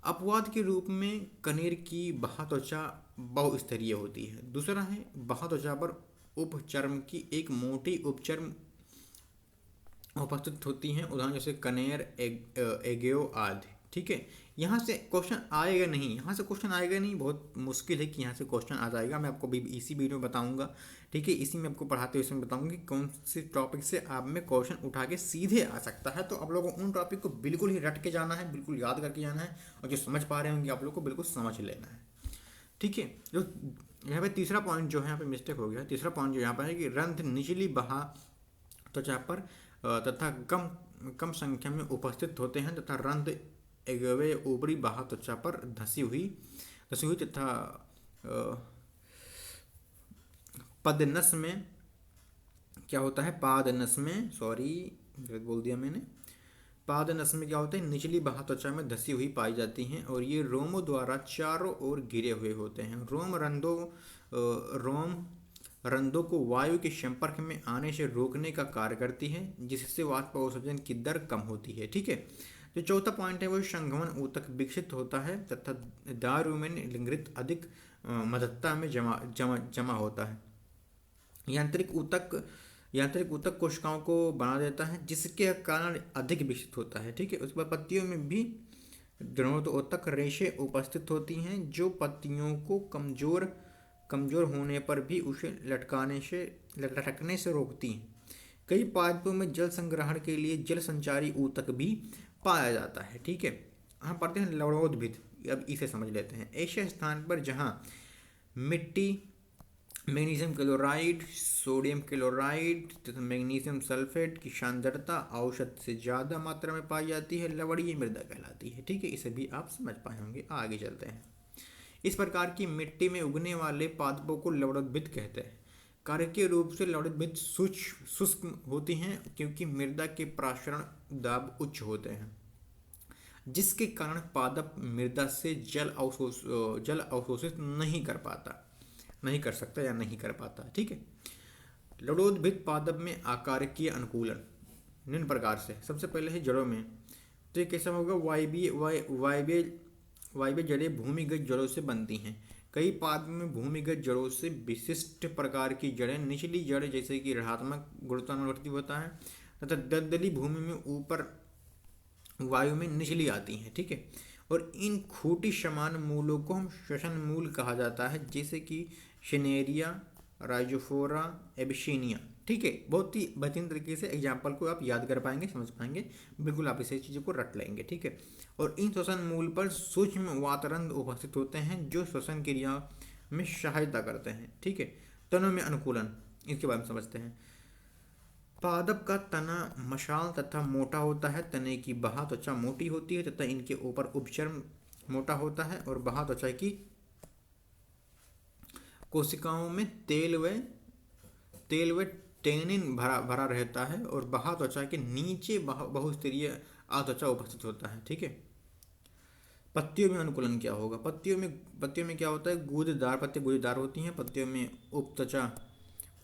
अपवाद के रूप में कनेर की बाह त्वचा बहुस्तरीय होती है। दूसरा है बाह त्वचा पर उपचर्म की एक मोटी उपचर्म उपस्थित होती हैं, उदाहरण जैसे कनेर, एगेओ आदि। ठीक है, यहाँ से क्वेश्चन आएगा नहीं, बहुत मुश्किल है कि यहाँ से क्वेश्चन आ जाएगा। मैं आपको भी इसी वीडियो में बताऊंगा। ठीक है, इसी में आपको पढ़ाते हुए इसमें बताऊंगा कि कौन से टॉपिक से आप में क्वेश्चन उठा के सीधे आ सकता है। तो आप लोगों को उन टॉपिक को बिल्कुल ही रट के जाना है, बिल्कुल याद करके जाना है, और जो समझ पा रहे होंगे आप लोग को बिल्कुल समझ लेना है। ठीक है, जो यहाँ पे तीसरा पॉइंट जो है, यहाँ पे मिस्टेक हो गया। तीसरा पॉइंट जो यहाँ पर है कि रंध्र निचली बाह त्वचा पर तथा कम कम संख्या में उपस्थित होते हैं तथा रंध्र एगवे ऊपरी बाह त्वचा पर धसी हुई तथा पदनस में क्या होता है, पादनस में, सॉरी गलत बोल दिया मैंने, पादनस में क्या होता है, निचली बाह त्वचा में धसी हुई पाई जाती हैं और ये रोमों द्वारा चारों ओर घिरे हुए होते हैं। रोम रंध्रों को वायु के संपर्क में आने से रोकने का कार्य करती है, जिससे वाष्पोत्सर्जन की दर कम होती है। ठीक है, जो चौथा पॉइंट है वो संघवन ऊतक विकसित होता है तथा दारू में लिंगृत अधिक मददता में जमा होता है। यांत्रिक ऊतक कोशिकाओं को बना देता है, जिसके कारण अधिक विकसित होता है। ठीक है, उसके बाद पत्तियों में भी ऊतक रेशे उपस्थित होती हैं जो पत्तियों को कमजोर होने पर भी उसे लटकने से रोकती हैं। कई पादपों में जल संग्रहण के लिए जल संचारी ऊतक भी पाया जाता है। ठीक है, हम पढ़ते हैं लवणोद्भिद। अब इसे समझ लेते हैं। ऐसे स्थान पर जहाँ मिट्टी, मैग्नीशियम क्लोराइड, सोडियम क्लोराइड तथा मैग्नीशियम सल्फेट की सांद्रता औसत से ज़्यादा मात्रा में पाई जाती है, लवणीय मृदा कहलाती है। ठीक है, इसे भी आप समझ पाए होंगे। आगे चलते हैं। इस प्रकार की मिट्टी में उगने वाले पादपों को लवणोद्भिद कहते हैं। कार्यकीय रूप से लवणोद्भिद शुष्क होती हैं क्योंकि मृदा के प्रासरण दाब उच्च होते हैं, जिसके कारण पादप मृदा से जल अवशोषित नहीं कर सकता या नहीं कर पाता। ठीक है, लवणोद्भिद पादप में आकारकीय अनुकूलन निम्न प्रकार से। सबसे पहले है जड़ों में। तो ये कैसा होगा, वायवीय जड़ें भूमिगत जड़ों से बनती हैं। कई पादप में भूमिगत जड़ों से विशिष्ट प्रकार की जड़ें, निचली जड़ जैसे कि ऋणात्मक गुरुत्वानुवर्ती होता है तथा दलदली भूमि में ऊपर वायु में निचली आती हैं। ठीक है, और इन खूंटी समान मूलों को हम श्वसन मूल कहा जाता है, जैसे कि शेनेरिया, राइजोफोरा, एबिसिनिया। ठीक है, बहुत ही बेहतरीन तरीके से एग्जाम्पल को आप याद कर पाएंगे, समझ पाएंगे, बिल्कुल आप इसे चीज़ों को रट लेंगे। ठीक है, और इन श्वसन मूल पर सूक्ष्म वातरंध्र उपस्थित होते हैं जो श्वसन क्रिया में सहायता करते हैं। ठीक है, तनों में अनुकूलन, इसके बारे में समझते हैं। पादप का तना मशाल तथा मोटा होता है। तने की बाह त्वचा मोटी होती है तथा इनके ऊपर उपचर्म मोटा होता है और बाह त्वचा की कोशिकाओं में तेल व टेनिन भरा रहता है और बाह त्वचा के नीचे बहुस्तरीय त्वचा उपस्थित होता है। ठीक है, पत्तियों में अनुकूलन क्या होगा। पत्तियों में क्या होता है, पत्तियां गूदेदार होती हैं। पत्तियों में उपत्वचा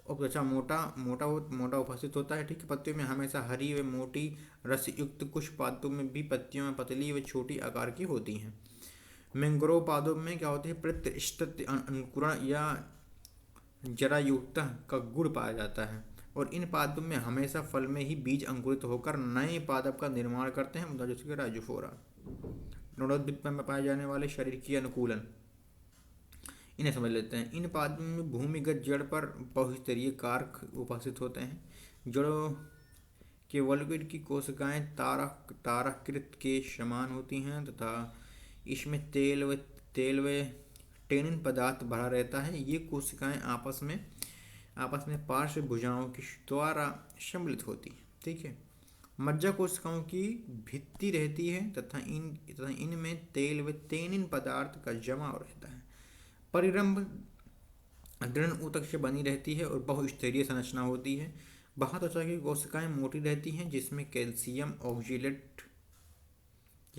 उपत्वचा मोटा मोटा मोटा उपस्थित होता है। ठीक है, पत्तियों में हमेशा हरी व मोटी रस युक्त, कुछ पादपों में भी पत्तियों में पतली व छोटी आकार की होती हैं। मैंग्रोव पादपों में क्या होती है, प्रतिष्ठित अंकुरण या जरायुक्त का गुण पाया जाता है, और इन पादपों में हमेशा फल में ही बीज अंकुरित होकर नए पादप का निर्माण करते हैं, जैसे कि राइजोफोरा। नोडोद्भिद में पाए जाने वाले शरीर की अनुकूलन, इन्हें समझ लेते हैं। इन पादपों में भूमिगत जड़ पर बहुस्तरीय कारक उपस्थित होते हैं। जड़ों के वल्कुट की कोशिकाएं ताराकृत के समान होती हैं तथा इसमें तेल व टेनिन पदार्थ भरा रहता है। ये कोशिकाएं आपस में पार्श्व भुजाओं के द्वारा सम्मिलित होती हैं। ठीक है, मज्जा कोशिकाओं की भित्ति रहती है तथा इनमें तेल व टेनिन पदार्थ का जमाव रहता है। परिरंभ दृढ़ ऊतक से बनी रहती है और बहुस्तरीय संरचना होती है। बाह्य त्वचा की कोशिकाएं मोटी रहती हैं, जिसमें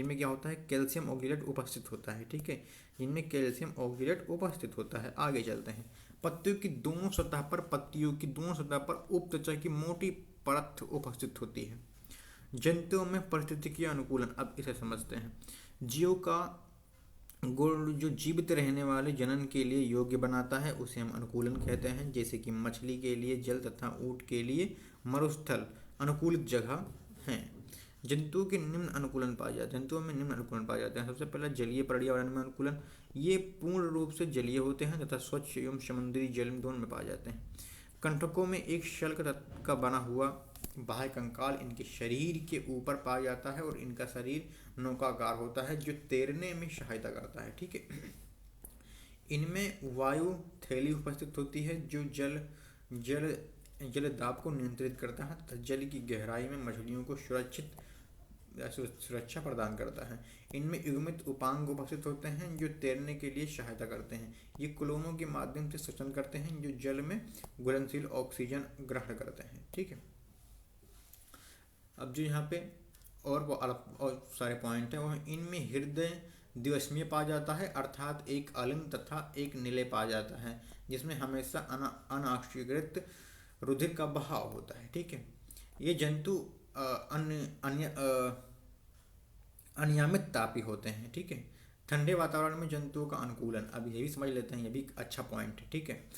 क्या होता है, कैल्शियम ऑक्जेलेट उपस्थित होता है। ठीक है, जिनमें कैल्शियम ऑक्जेलेट उपस्थित होता है। आगे चलते हैं। पत्तियों की दोनों सतह पर उपत्वचा की मोटी परत उपस्थित होती है। जंतुओं में परिस्थितिकीय अनुकूलन, अब इसे समझते हैं। जीव का गुण जो जीवित रहने वाले जनन के लिए योग्य बनाता है उसे हम अनुकूलन कहते हैं। जैसे कि मछली के लिए जल तथा ऊँट के लिए मरुस्थल अनुकूलित जगह हैं। जंतुओं में निम्न अनुकूलन पाए जाते हैं। सबसे पहला जलीय पर्यावरण में अनुकूलन, ये पूर्ण रूप से जलीय होते हैं तथा स्वच्छ एवं समुद्री जल दोनों में पाए जाते हैं। कंटकों में एक शल्क का बना हुआ बाह्य कंकाल इनके शरीर के ऊपर पाया जाता है और इनका शरीर नौकाकार होता है जो तैरने में सहायता करता है। ठीक है, इनमें वायु थैली उपस्थित होती है जो जल दाब को नियंत्रित करता है तथा जल की गहराई में मछलियों को सुरक्षा प्रदान करता है। इनमें युग्मित उपांग उपस्थित होते हैं जो तैरने के लिए सहायता करते हैं। ये कुलोमों के माध्यम से श्वसन करते हैं जो जल में घुलनशील ऑक्सीजन ग्रहण करते हैं। ठीक है, अब जो यहाँ पे और सारे पॉइंट हैं वो इनमें हृदय द्विस्मीय पाया जाता है, अर्थात एक अलिंग तथा एक निलय पाया जाता है, जिसमें हमेशा अनाक्षीकृत रुधिर का बहाव होता है। ठीक है, ये जंतु अनियमित तापी होते हैं। ठीक है, ठंडे वातावरण में जंतुओं का अनुकूलन, अब ये भी समझ लेते हैं, ये भी अच्छा पॉइंट है। ठीक है,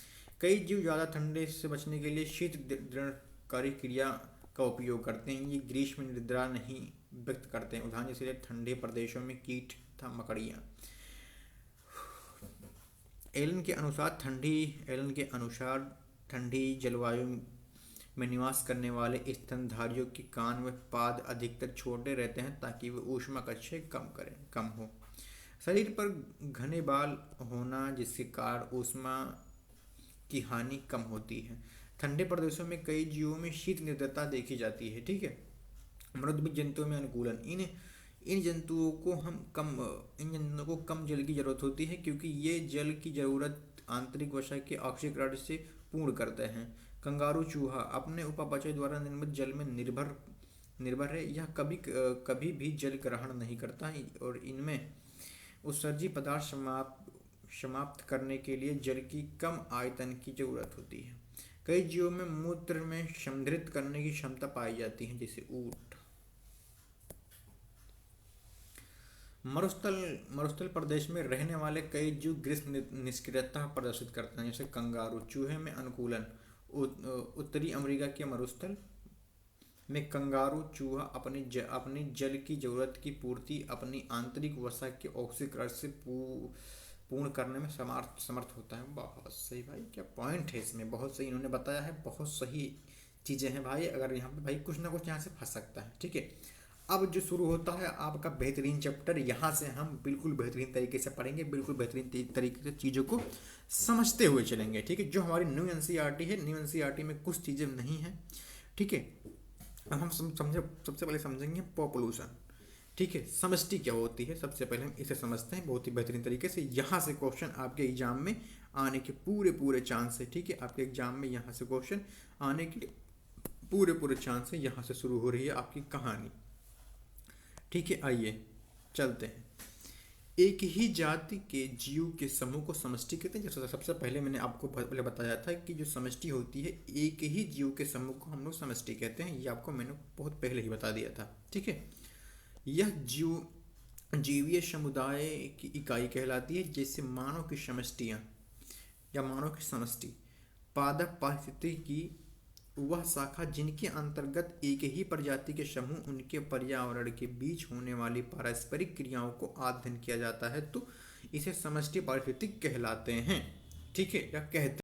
कई जीव ज़्यादा ठंडे से बचने के लिए शीत दृढ़कारी क्रिया का उपयोग करते हैं। ये ग्रीष्म निद्रा नहीं व्यक्त करते हैं। उदाहरण जैसे ठंडे प्रदेशों में कीट तथा मकड़ियाँ। एलन के अनुसार ठंडी जलवायु में निवास करने वाले स्तनधारियों के कान व पाद अधिकतर छोटे रहते हैं ताकि वे ऊष्माकर्षण कम हो। शरीर पर घने बाल होना जिसके कारण ऊष्मा की हानि कम होती है। ठंडे प्रदेशों में कई जीवों में शीत निद्रता देखी जाती है। ठीक है, मृदुबीज जंतुओं में अनुकूलन, इन जंतुओं को कम जल की जरूरत होती है क्योंकि ये जल की जरूरत आंतरिक वसा के ऑक्सीकरण से पूर्ण करते हैं। कंगारू चूहा अपने उपापचय द्वारा निर्मित जल में निर्भर है। यह कभी भी जल ग्रहण नहीं करता है और इनमें उत्सर्जी पदार्थ समाप्त करने के लिए जल की कम आयतन की जरूरत होती है। कई जीवों में मूत्र में संधारित करने की क्षमता पाई जाती है, जैसे ऊँट। मरुस्थल प्रदेश में रहने वाले कई जीव ग्रीष्म निष्क्रियता प्रदर्शित करते हैं, जैसे कंगारू। चूहे में अनुकूलन, उत्तरी अमेरिका के मरुस्थल में कंगारू चूहा अपनी जल की जरूरत की पूर्ति अपनी आंतरिक वसा के ऑक्सीकरण से पूर्ण करने में समर्थ होता है। बहुत सही भाई, क्या पॉइंट है इसमें, बहुत सही इन्होंने बताया है, बहुत सही चीज़ें हैं भाई। अगर यहाँ पे भाई कुछ ना कुछ यहाँ से फंस सकता है। ठीक है, अब जो शुरू होता है आपका बेहतरीन चैप्टर, यहाँ से हम बिल्कुल बेहतरीन तरीके से पढ़ेंगे, बिल्कुल बेहतरीन तरीके से चीज़ों को समझते हुए चलेंगे। ठीक है, जो हमारी न्यू एनसीईआरटी है, न्यू एनसीईआरटी में कुछ चीज़ें नहीं हैं। ठीक है, अब हम सबसे पहले समझेंगे पॉपुलेशन। ठीक है, समष्टि क्या होती है, सबसे पहले हम इसे समझते हैं बहुत ही बेहतरीन तरीके से। यहाँ से क्वेश्चन आपके एग्जाम में आने के पूरे चांस है। ठीक है, आपके एग्जाम में यहाँ से क्वेश्चन आने के पूरे चांस है। यहाँ से शुरू हो रही है आपकी कहानी। ठीक है, आइए चलते हैं। एक ही जाति के जीव के समूह को समष्टि कहते हैं। जैसे सबसे पहले मैंने आपको पहले बताया था कि जो समष्टि होती है, एक ही जीव के समूह को हम लोग समष्टि कहते हैं। ये आपको मैंने बहुत पहले ही बता दिया था, ठीक है। यह जीवीय समुदाय की इकाई कहलाती है, जैसे मानव की समष्टियाँ या मानव की समष्टि। पादप पारिस्थितिकी की वह शाखा जिनके अंतर्गत एक ही प्रजाति के समूह उनके पर्यावरण के बीच होने वाली पारस्परिक क्रियाओं को अध्ययन किया जाता है, तो इसे समष्टि पारिस्थितिक कहलाते हैं, ठीक है, या कहते हैं।